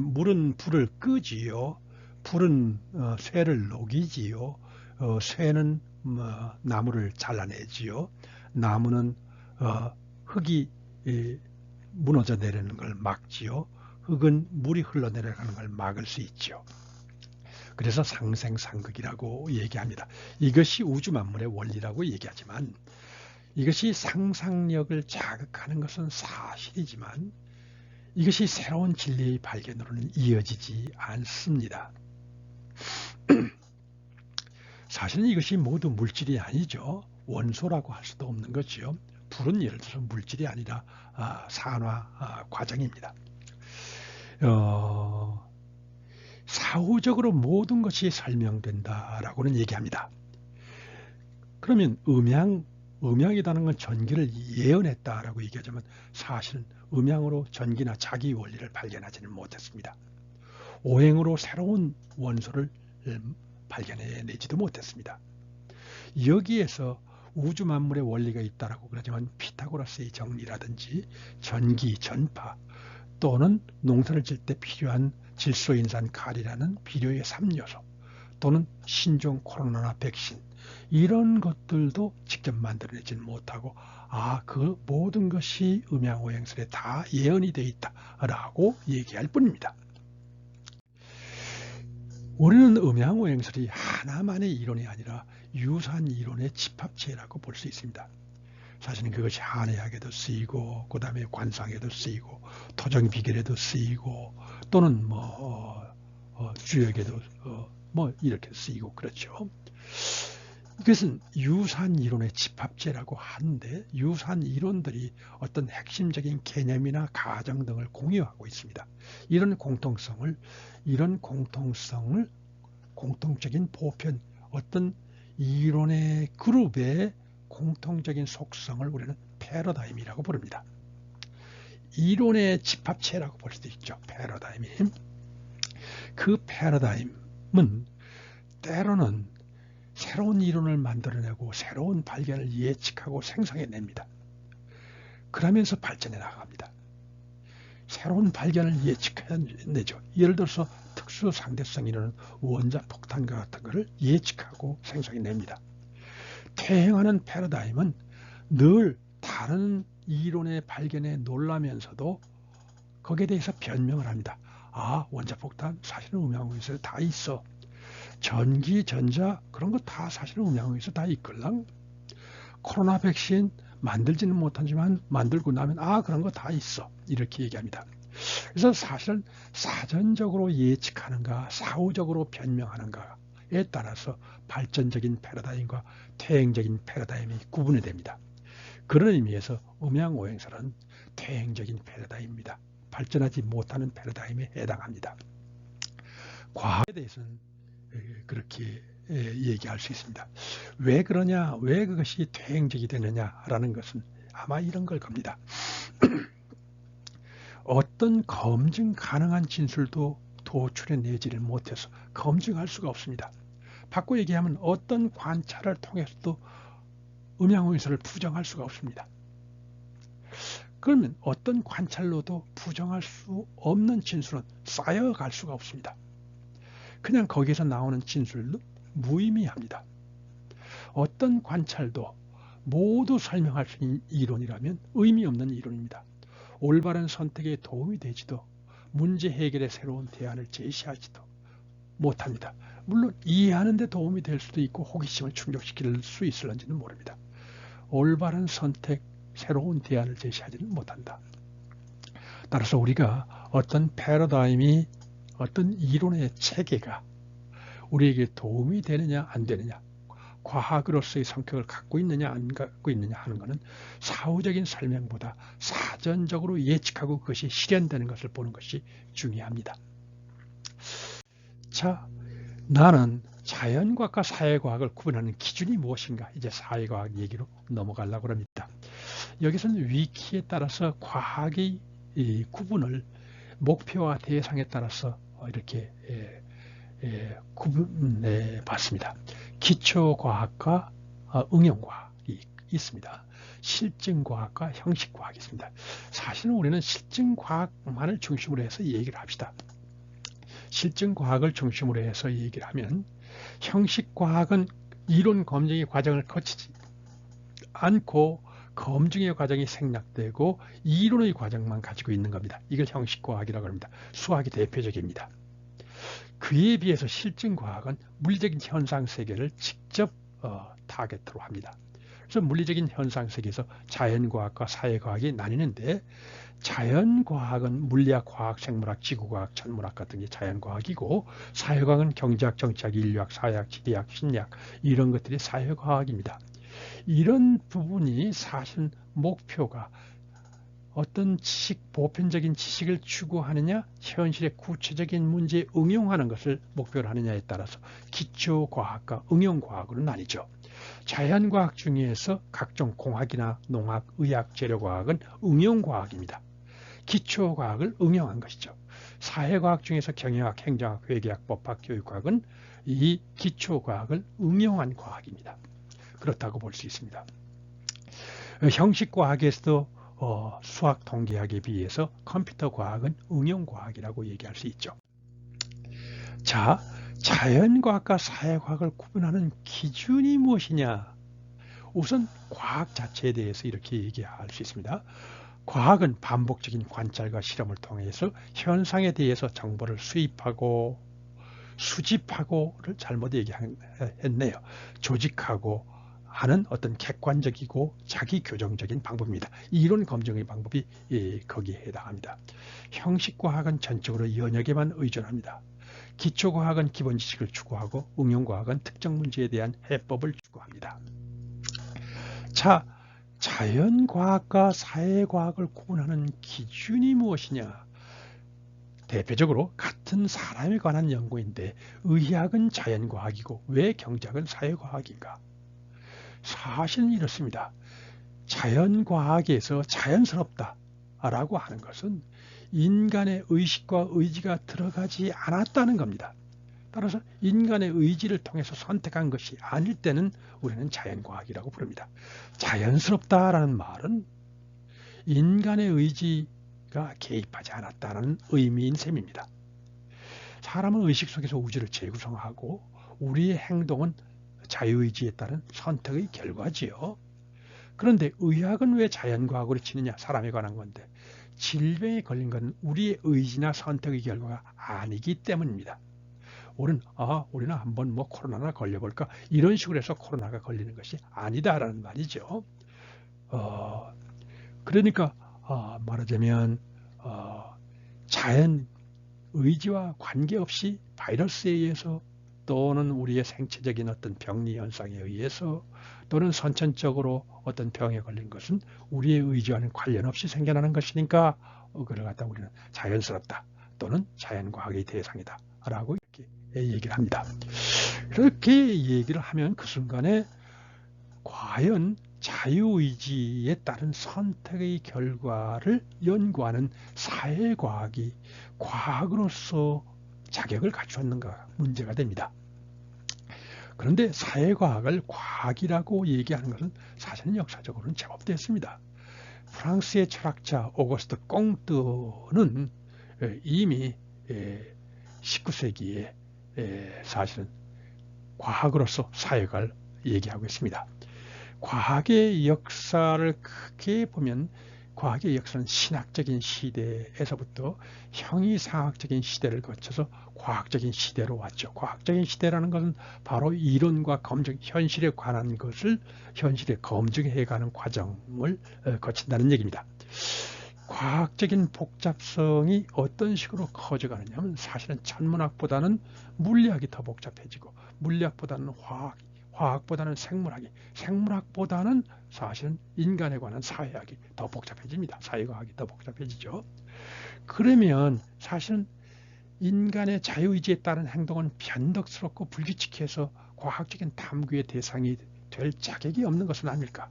물은 불을 끄지요. 불은 쇠를 녹이지요. 쇠는 나무를 잘라내지요. 나무는 흙이 무너져 내리는 걸 막지요. 흙은 물이 흘러내려가는 걸 막을 수 있지요. 그래서 상생상극이라고 얘기합니다. 이것이 우주 만물의 원리라고 얘기하지만 이것이 상상력을 자극하는 것은 사실이지만 이것이 새로운 진리의 발견으로는 이어지지 않습니다. 사실은 이것이 모두 물질이 아니죠. 원소라고 할 수도 없는 거죠. 불은 예를 들어서 물질이 아니라 산화 과정입니다. 사후적으로 모든 것이 설명된다라고는 얘기합니다. 그러면 음양이라는 건 전기를 예언했다라고 얘기하자면 사실은 음양으로 전기나 자기 원리를 발견하지는 못했습니다. 오행으로 새로운 원소를 발견해내지도 못했습니다. 여기에서 우주 만물의 원리가 있다라고 그러지만 피타고라스의 정리라든지 전기, 전파 또는 농사를 질 때 필요한 질소인산 칼이라는 비료의 3요소 또는 신종 코로나 백신 이런 것들도 직접 만들어내지는 못하고 그 모든 것이 음양오행설에 다 예언이 되어 있다라고 얘기할 뿐입니다. 우리는 음양오행설이 하나만의 이론이 아니라 유사한 이론의 집합체라고 볼 수 있습니다. 사실은 그것이 한의학에도 쓰이고 그 다음에 관상에도 쓰이고 토정비결에도 쓰이고 또는 주역에도 이렇게 쓰이고 그렇죠. 이것은 유사한 이론의 집합체라고 하는데 유사한 이론들이 어떤 핵심적인 개념이나 가정 등을 공유하고 있습니다. 이런 공통성을 공통적인 보편 어떤 이론의 그룹의 공통적인 속성을 우리는 패러다임이라고 부릅니다. 이론의 집합체라고 볼 수도 있죠. 패러다임이. 그 패러다임은 때로는 새로운 이론을 만들어내고 새로운 발견을 예측하고 생성해냅니다. 그러면서 발전해 나갑니다. 새로운 발견을 예측해내죠. 예를 들어서 특수 상대성 이론은 원자폭탄과 같은 것을 예측하고 생성해냅니다. 퇴행하는 패러다임은 늘 다른 이론의 발견에 놀라면서도 거기에 대해서 변명을 합니다. 원자폭탄 사실은 음양오행설에 다 있어. 전기, 전자 그런 거 다 사실은 음양오행설에 다 있걸랑. 코로나 백신 만들지는 못하지만 만들고 나면 그런 거 다 있어. 이렇게 얘기합니다. 그래서 사실은 사전적으로 예측하는가 사후적으로 변명하는가에 따라서 발전적인 패러다임과 퇴행적인 패러다임이 구분이 됩니다. 그런 의미에서 음양오행설은 퇴행적인 패러다임입니다. 발전하지 못하는 패러다임에 해당합니다. 과학에 대해서는 그렇게 얘기할 수 있습니다. 왜 그러냐, 왜 그것이 퇴행적이 되느냐라는 것은 아마 이런 걸 겁니다. 어떤 검증 가능한 진술도 도출해내지를 못해서 검증할 수가 없습니다. 바꿔 얘기하면 어떤 관찰을 통해서도 음양오행설을 부정할 수가 없습니다. 그러면 어떤 관찰로도 부정할 수 없는 진술은 쌓여갈 수가 없습니다. 그냥 거기에서 나오는 진술도 무의미합니다. 어떤 관찰도 모두 설명할 수 있는 이론이라면 의미 없는 이론입니다. 올바른 선택에 도움이 되지도 문제 해결의 새로운 대안을 제시하지도 못합니다. 물론 이해하는 데 도움이 될 수도 있고 호기심을 충족시킬 수 있을런지는 모릅니다. 올바른 선택, 새로운 대안을 제시하지는 못한다. 따라서 우리가 어떤 패러다임이 어떤 이론의 체계가 우리에게 도움이 되느냐 안 되느냐, 과학으로서의 성격을 갖고 있느냐 안 갖고 있느냐 하는 것은 사후적인 설명보다 사전적으로 예측하고 그것이 실현되는 것을 보는 것이 중요합니다. 자, 나는 자연과학과 사회과학을 구분하는 기준이 무엇인가? 이제 사회과학 얘기로 넘어가려고 합니다. 여기서는 위키에 따라서 과학의 구분을 목표와 대상에 따라서 이렇게 구분해 봤습니다. 기초과학과 응용과학이 있습니다. 실증과학과 형식과학이 있습니다. 사실은 우리는 실증과학만을 중심으로 해서 얘기를 합시다. 실증과학을 중심으로 해서 얘기를 하면 형식과학은 이론 검증의 과정을 거치지 않고 검증의 과정이 생략되고 이론의 과정만 가지고 있는 겁니다. 이걸 형식과학이라고 합니다. 수학이 대표적입니다. 그에 비해서 실증과학은 물리적인 현상 세계를 직접 타겟으로 합니다. 그래서 물리적인 현상 세계에서 자연과학과 사회과학이 나뉘는데, 자연과학은 물리학, 과학, 생물학, 지구과학, 천문학 같은 게 자연과학이고, 사회과학은 경제학, 정치학, 인류학, 사회학, 지리학, 심리학 이런 것들이 사회과학입니다. 이런 부분이 사실 목표가 어떤 지식, 보편적인 지식을 추구하느냐, 현실의 구체적인 문제에 응용하는 것을 목표로 하느냐에 따라서 기초과학과 응용과학으로 나뉘죠. 자연과학 중에서 각종 공학이나 농학, 의학, 재료과학은 응용과학입니다. 기초과학을 응용한 것이죠. 사회과학 중에서 경영학, 행정학, 회계학, 법학, 교육과학은 이 기초과학을 응용한 과학입니다. 그렇다고 볼 수 있습니다. 형식과학에서도 수학, 통계학에 비해서 컴퓨터 과학은 응용과학이라고 얘기할 수 있죠. 자, 자연과학과 사회과학을 구분하는 기준이 무엇이냐? 우선 과학 자체에 대해서 이렇게 얘기할 수 있습니다. 과학은 반복적인 관찰과 실험을 통해서 현상에 대해서 정보를 수입하고 수집하고를 잘못 얘기했네요. 조직하고 하는 어떤 객관적이고 자기 교정적인 방법입니다. 이론 검증의 방법이 거기에 해당합니다. 형식과학은 전적으로 연역에만 의존합니다. 기초과학은 기본 지식을 추구하고 응용과학은 특정 문제에 대한 해법을 추구합니다. 자, 자연과학과 사회과학을 구분하는 기준이 무엇이냐? 대표적으로 같은 사람에 관한 연구인데 의학은 자연과학이고 왜 경제학은 사회과학인가? 사실은 이렇습니다. 자연과학에서 자연스럽다라고 하는 것은 인간의 의식과 의지가 들어가지 않았다는 겁니다. 따라서 인간의 의지를 통해서 선택한 것이 아닐 때는 우리는 자연과학이라고 부릅니다. 자연스럽다라는 말은 인간의 의지가 개입하지 않았다는 의미인 셈입니다. 사람은 의식 속에서 우주를 재구성하고 우리의 행동은 자유의지에 따른 선택의 결과지요. 그런데 의학은 왜 자연과학으로 치느냐? 사람에 관한 건데 질병에 걸린 것은 우리의 의지나 선택의 결과가 아니기 때문입니다. 우리는 한번 코로나나 걸려볼까? 이런 식으로 해서 코로나가 걸리는 것이 아니다라는 말이죠. 그러니까 말하자면 자연 의지와 관계없이 바이러스에 의해서 또는 우리의 생체적인 어떤 병리 현상에 의해서 또는 선천적으로 어떤 병에 걸린 것은 우리의 의지와는 관련 없이 생겨나는 것이니까 그걸 갖다 우리는 자연스럽다 또는 자연과학의 대상이다 라고 이렇게 얘기를 합니다. 이렇게 얘기를 하면 그 순간에 과연 자유의지에 따른 선택의 결과를 연구하는 사회과학이 과학으로서 자격을 갖추었는가 문제가 됩니다. 그런데 사회과학을 과학이라고 얘기하는 것은 사실은 역사적으로는 제법됐습니다. 프랑스의 철학자 오거스트 꽁뜨는 이미 19세기에 사실은 과학으로서 사회과를 얘기하고 있습니다. 과학의 역사를 크게 보면 과학의 역사는 신학적인 시대에서부터 형이상학적인 시대를 거쳐서 과학적인 시대로 왔죠. 과학적인 시대라는 것은 바로 이론과 검증, 현실에 관한 것을 현실에 검증해가는 과정을 거친다는 얘기입니다. 과학적인 복잡성이 어떤 식으로 커져가느냐 하면 사실은 천문학보다는 물리학이 더 복잡해지고 물리학보다는 화학보다는 생물학이, 생물학보다는 사실은 인간에 관한 사회학이 더 복잡해집니다. 사회과학이 더 복잡해지죠. 그러면 사실은 인간의 자유의지에 따른 행동은 변덕스럽고 불규칙해서 과학적인 탐구의 대상이 될 자격이 없는 것은 아닐까?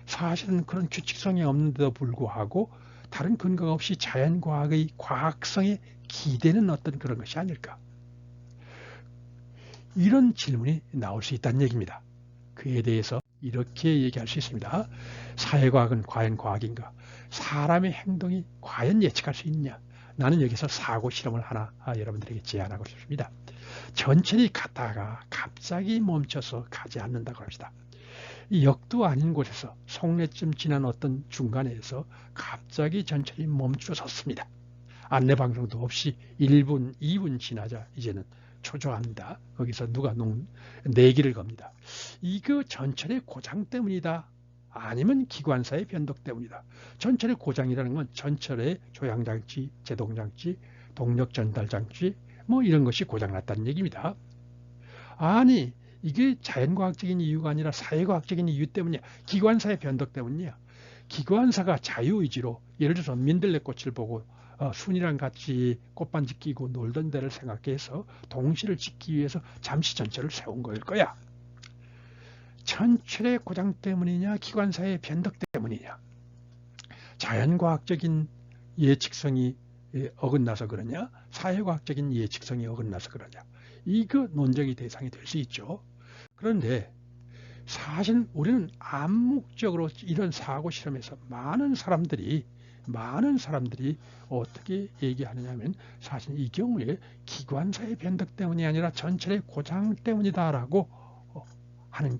사실은 그런 규칙성이 없는데도 불구하고 다른 근거 없이 자연과학의 과학성에 기대는 어떤 그런 것이 아닐까? 이런 질문이 나올 수 있다는 얘기입니다. 그에 대해서 이렇게 얘기할 수 있습니다. 사회과학은 과연 과학인가? 사람의 행동이 과연 예측할 수 있느냐? 나는 여기서 사고 실험을 하나 여러분들에게 제안하고 싶습니다. 천천히 갔다가 갑자기 멈춰서 가지 않는다고 합시다. 이 역도 아닌 곳에서 송내쯤 지난 어떤 중간에서 갑자기 천천히 멈춰 섰습니다. 안내방송도 없이 1분, 2분 지나자 이제는 초조합니다. 거기서 누가 내기를 겁니다. 이거 전철의 고장 때문이다. 아니면 기관사의 변덕 때문이다. 전철의 고장이라는 건 전철의 조향장치, 제동장치, 동력전달장치 뭐 이런 것이 고장났다는 얘기입니다. 아니 이게 자연과학적인 이유가 아니라 사회과학적인 이유 때문이야. 기관사의 변덕 때문이야. 기관사가 자유의지로 예를 들어서 민들레꽃을 보고 순이랑 같이 꽃반지 끼고 놀던 데를 생각해서 동시를 짓기 위해서 잠시 전철을 세운 거일 거야. 전철의 고장 때문이냐 기관사의 변덕 때문이냐. 자연과학적인 예측성이 어긋나서 그러냐 사회과학적인 예측성이 어긋나서 그러냐. 이거 논쟁의 대상이 될 수 있죠. 그런데 사실 우리는 암묵적으로 이런 사고 실험에서 많은 사람들이 어떻게 얘기하느냐 하면 사실 이 경우에 기관사의 변덕 때문이 아니라 전철의 고장 때문이다라고 하는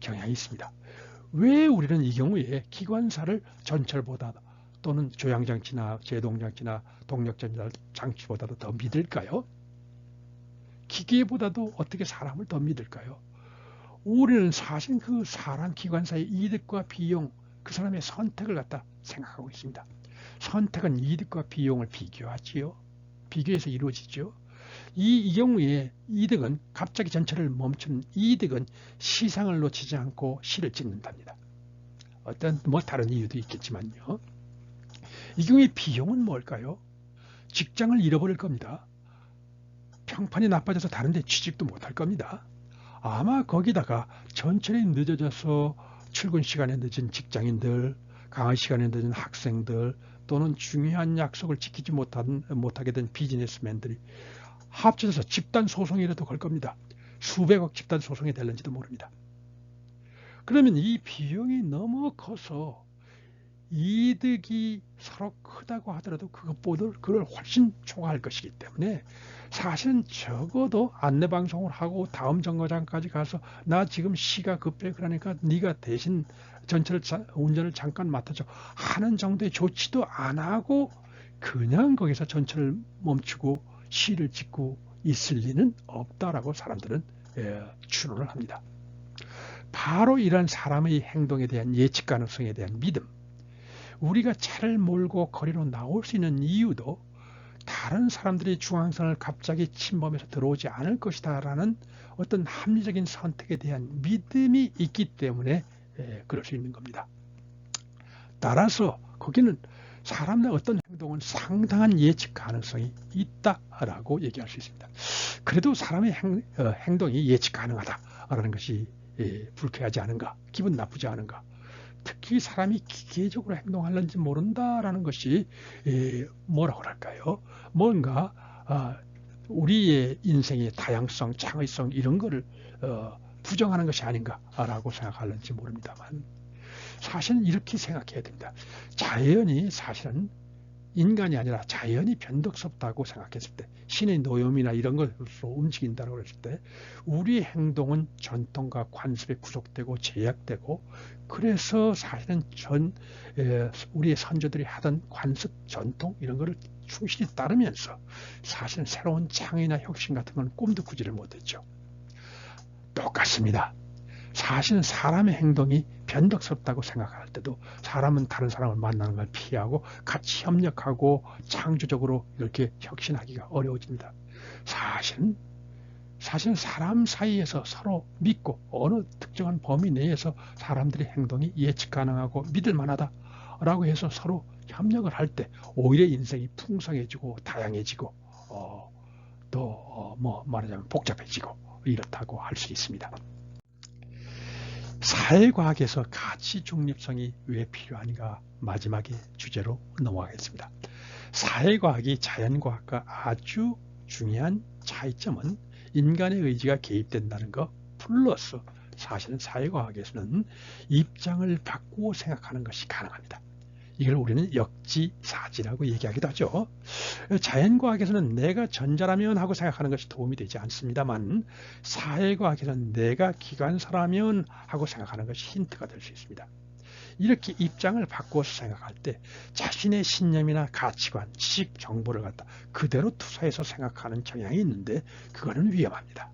경향이 있습니다. 왜 우리는 이 경우에 기관사를 전철보다 또는 조향장치나 제동장치나 동력전달장치보다도 더 믿을까요? 기계보다도 어떻게 사람을 더 믿을까요? 우리는 사실 그 사람 기관사의 이득과 비용, 그 사람의 선택을 갖다 생각하고 있습니다. 선택은 이득과 비용을 비교하지요. 비교해서 이루어지죠. 이 경우에 이득은 갑자기 전철을 멈춘 이득은 시상을 놓치지 않고 시를 찍는답니다. 어떤 다른 이유도 있겠지만요. 이 경우에 비용은 뭘까요? 직장을 잃어버릴 겁니다. 평판이 나빠져서 다른 데 취직도 못할 겁니다. 아마 거기다가 전철이 늦어져서 출근 시간에 늦은 직장인들, 강의 시간에 늦은 학생들 또는 중요한 약속을 지키지 못하게 된 비즈니스맨들이 합쳐져서 집단 소송이라도 걸 겁니다. 수백억 집단 소송이 될는지도 모릅니다. 그러면 이 비용이 너무 커서 이득이 서로 크다고 하더라도 그걸 훨씬 초과할 것이기 때문에 사실은 적어도 안내방송을 하고 다음 정거장까지 가서 나 지금 시가 급해 그러니까 네가 대신 전철 운전을 잠깐 맡아줘 하는 정도의 조치도 안 하고 그냥 거기서 전철을 멈추고 시를 짓고 있을 리는 없다라고 사람들은 추론을 합니다. 바로 이런 사람의 행동에 대한 예측 가능성에 대한 믿음, 우리가 차를 몰고 거리로 나올 수 있는 이유도 다른 사람들이 중앙선을 갑자기 침범해서 들어오지 않을 것이다 라는 어떤 합리적인 선택에 대한 믿음이 있기 때문에 그럴 수 있는 겁니다. 따라서 거기는 사람의 어떤 행동은 상당한 예측 가능성이 있다라고 얘기할 수 있습니다. 그래도 사람의 행동이 예측 가능하다라는 것이 불쾌하지 않은가, 기분 나쁘지 않은가. 특히 사람이 기계적으로 행동하는지 모른다라는 것이 뭐라고 할까요? 뭔가 우리의 인생의 다양성, 창의성 이런 거를 부정하는 것이 아닌가라고 생각하는지 모릅니다만 사실은 이렇게 생각해야 됩니다. 자연이 사실은 인간이 아니라 자연이 변덕스럽다고 생각했을 때, 신의 노염이나 이런 것으로 움직인다고 했을 때 우리의 행동은 전통과 관습에 구속되고 제약되고, 그래서 사실은 우리의 선조들이 하던 관습, 전통 이런 거를 충실히 따르면서 사실은 새로운 창의나 혁신 같은 건 꿈도 꾸지를 못했죠. 똑같습니다. 사실은 사람의 행동이 변덕스럽다고 생각할 때도 사람은 다른 사람을 만나는 걸 피하고 같이 협력하고 창조적으로 이렇게 혁신하기가 어려워집니다. 사실은 사람 사이에서 서로 믿고 어느 특정한 범위 내에서 사람들의 행동이 예측 가능하고 믿을 만하다라고 해서 서로 협력을 할 때 오히려 인생이 풍성해지고 다양해지고 또 말하자면 복잡해지고 이렇다고 할 수 있습니다. 사회과학에서 가치 중립성이 왜 필요한가 마지막에 주제로 넘어가겠습니다. 사회과학이 자연과학과 아주 중요한 차이점은 인간의 의지가 개입된다는 것 플러스 사실은 사회과학에서는 입장을 바꾸어 생각하는 것이 가능합니다. 이걸 우리는 역지사지라고 얘기하기도 하죠. 자연과학에서는 내가 전자라면 하고 생각하는 것이 도움이 되지 않습니다만, 사회과학에서는 내가 기관사라면 하고 생각하는 것이 힌트가 될 수 있습니다. 이렇게 입장을 바꾸어서 생각할 때 자신의 신념이나 가치관, 지식, 정보를 갖다 그대로 투사해서 생각하는 경향이 있는데 그거는 위험합니다.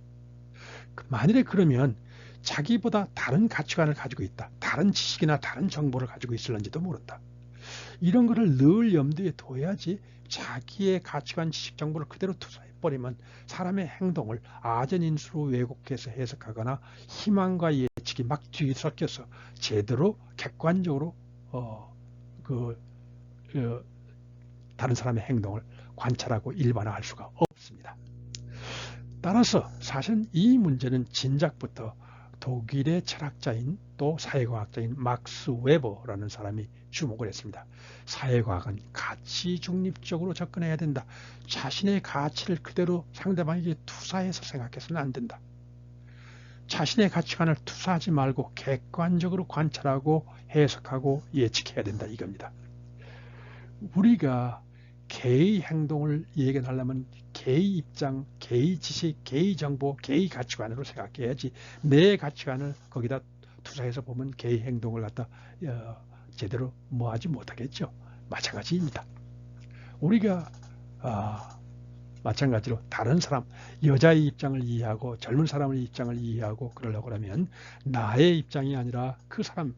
만일에 그러면 자기보다 다른 가치관을 가지고 있다, 다른 지식이나 다른 정보를 가지고 있을런지도 모른다. 이런 거를 늘 염두에 둬야지 자기의 가치관, 지식, 정보를 그대로 투사해버리면 사람의 행동을 아전인수로 왜곡해서 해석하거나 희망과 예측이 막 뒤섞여서 제대로 객관적으로 다른 사람의 행동을 관찰하고 일반화할 수가 없습니다. 따라서 사실 이 문제는 진작부터 독일의 철학자인 또 사회과학자인 막스 웨버라는 사람이 주목을 했습니다. 사회과학은 가치 중립적으로 접근해야 된다. 자신의 가치를 그대로 상대방에게 투사해서 생각해서는 안 된다. 자신의 가치관을 투사하지 말고 객관적으로 관찰하고 해석하고 예측해야 된다, 이겁니다. 우리가 개의 행동을 예견하려면 개의 입장, 개의 지식, 개의 정보, 개의 가치관으로 생각해야지 내 가치관을 거기다 투사해서 보면 개의 행동을 갖다 제대로 하지 못하겠죠. 마찬가지입니다. 우리가 마찬가지로 다른 사람, 여자의 입장을 이해하고 젊은 사람의 입장을 이해하고 그러려고 하면 나의 입장이 아니라 그 사람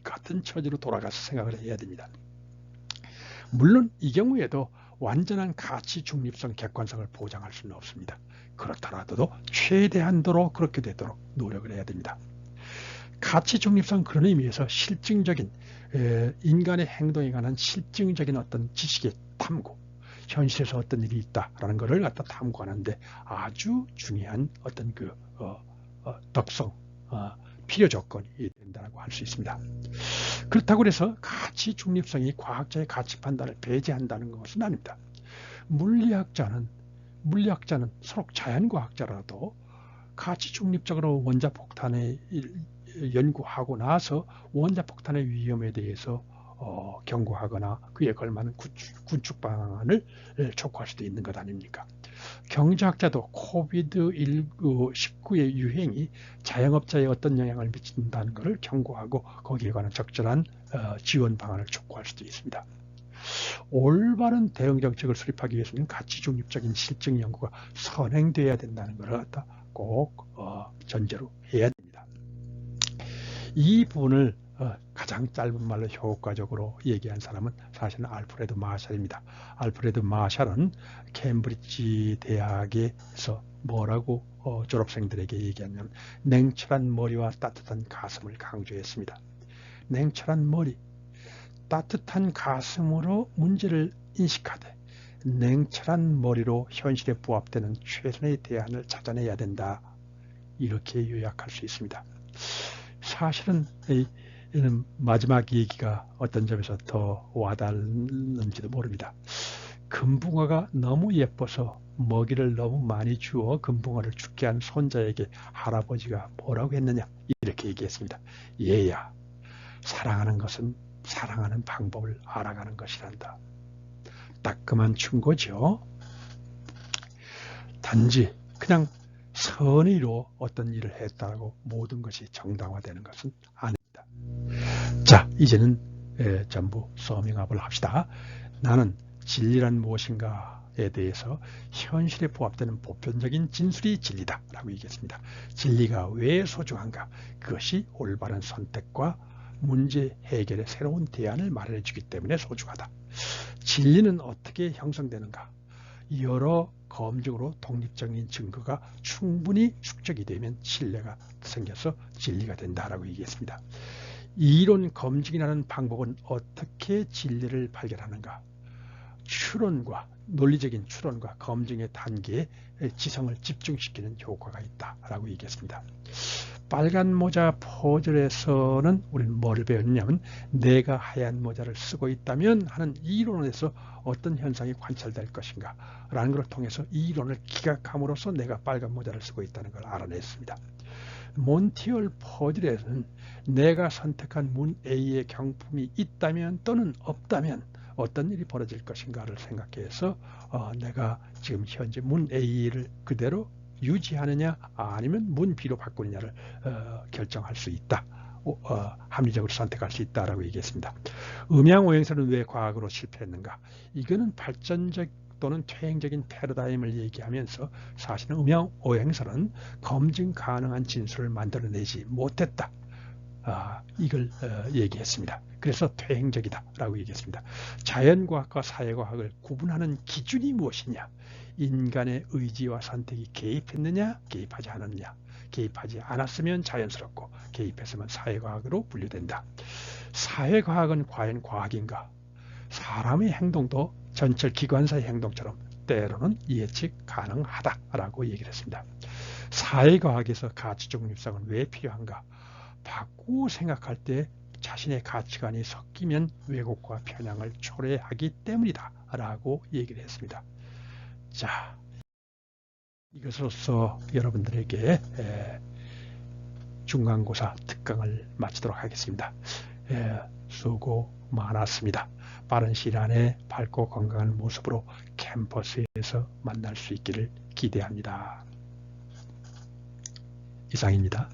같은 처지로 돌아가서 생각을 해야 됩니다. 물론 이 경우에도 완전한 가치 중립성, 객관성을 보장할 수는 없습니다. 그렇더라도 최대한도로 그렇게 되도록 노력을 해야 됩니다. 가치 중립성, 그런 의미에서 실증적인 인간의 행동에 관한 실증적인 어떤 지식의 탐구, 현실에서 어떤 일이 있다라는 것을 갖다 탐구하는데 아주 중요한 어떤 덕성, 필요 조건이 된다고 할 수 있습니다. 그렇다고 해서 가치 중립성이 과학자의 가치 판단을 배제한다는 것은 아닙니다. 물리학자는 서로 자연과학자라도 가치 중립적으로 원자폭탄에 연구하고 나서 원자폭탄의 위험에 대해서 경고하거나 그에 걸맞는 구축 방안을 촉구할 수도 있는 것 아닙니까? 경제학자도 코비드19의 유행이 자영업자에 어떤 영향을 미친다는 것을 경고하고 거기에 관한 적절한 지원 방안을 촉구할 수도 있습니다. 올바른 대응 정책을 수립하기 위해서는 가치 중립적인 실증 연구가 선행돼야 된다는 것을 꼭 전제로 해야 됩니다. 이 부분을 가장 짧은 말로 효과적으로 얘기한 사람은 사실은 알프레드 마샬입니다. 알프레드 마샬은 케임브리지 대학에서 뭐라고 졸업생들에게 얘기하냐면 냉철한 머리와 따뜻한 가슴을 강조했습니다. 냉철한 머리, 따뜻한 가슴으로 문제를 인식하되 냉철한 머리로 현실에 부합되는 최선의 대안을 찾아내야 된다. 이렇게 요약할 수 있습니다. 사실은 마지막 얘기가 어떤 점에서 더 와닿는지도 모릅니다. 금붕어가 너무 예뻐서 먹이를 너무 많이 주어 금붕어를 죽게 한 손자에게 할아버지가 뭐라고 했느냐, 이렇게 얘기했습니다. 얘야, 사랑하는 것은 사랑하는 방법을 알아가는 것이란다. 따끔한 충고죠. 단지 그냥 선의로 어떤 일을 했다고 모든 것이 정당화되는 것은 아닙니다. 자, 이제는 전부 서밍업을 합시다. 나는 진리란 무엇인가에 대해서 현실에 부합되는 보편적인 진술이 진리다 라고 얘기했습니다. 진리가 왜 소중한가? 그것이 올바른 선택과 문제 해결의 새로운 대안을 마련해 주기 때문에 소중하다. 진리는 어떻게 형성되는가? 여러 검증으로 독립적인 증거가 충분히 축적이 되면 신뢰가 생겨서 진리가 된다라고 얘기했습니다. 이론 검증이라는 방법은 어떻게 진리를 발견하는가? 추론과 논리적인 추론과 검증의 단계에 지성을 집중시키는 효과가 있다라고 얘기했습니다. 빨간 모자 퍼즐에서는 우리는 뭐를 배웠냐면 내가 하얀 모자를 쓰고 있다면 하는 이론에서 어떤 현상이 관찰될 것인가 라는 것을 통해서 이 이론을 기각함으로써 내가 빨간 모자를 쓰고 있다는 걸 알아냈습니다. 몬티올 퍼즐에서는 내가 선택한 문 A의 경품이 있다면 또는 없다면 어떤 일이 벌어질 것인가를 생각해서 내가 지금 현재 문 A를 그대로 유지하느냐 아니면 문 B로 바꾸느냐를 결정할 수 있다. 합리적으로 선택할 수 있다라고 얘기했습니다. 음양오행설은 왜 과학으로 실패했는가? 이거는 발전적 또는 퇴행적인 패러다임을 얘기하면서 사실은 음양오행설은 검증 가능한 진술을 만들어내지 못했다. 이걸 얘기했습니다. 그래서 퇴행적이다 라고 얘기했습니다. 자연과학과 사회과학을 구분하는 기준이 무엇이냐? 인간의 의지와 선택이 개입했느냐 개입하지 않았느냐. 개입하지 않았으면 자연스럽고 개입했으면 사회과학으로 분류된다. 사회과학은 과연 과학인가? 사람의 행동도 전철 기관사의 행동처럼 때로는 예측 가능하다라고 얘기를 했습니다. 사회과학에서 가치 중립성은 왜 필요한가? 바꾸고 생각할 때 자신의 가치관이 섞이면 왜곡과 편향을 초래하기 때문이다 라고 얘기를 했습니다. 자, 이것으로서 여러분들에게 중간고사 특강을 마치도록 하겠습니다. 수고 많았습니다. 빠른 시일 안에 밝고 건강한 모습으로 캠퍼스에서 만날 수 있기를 기대합니다. 이상입니다.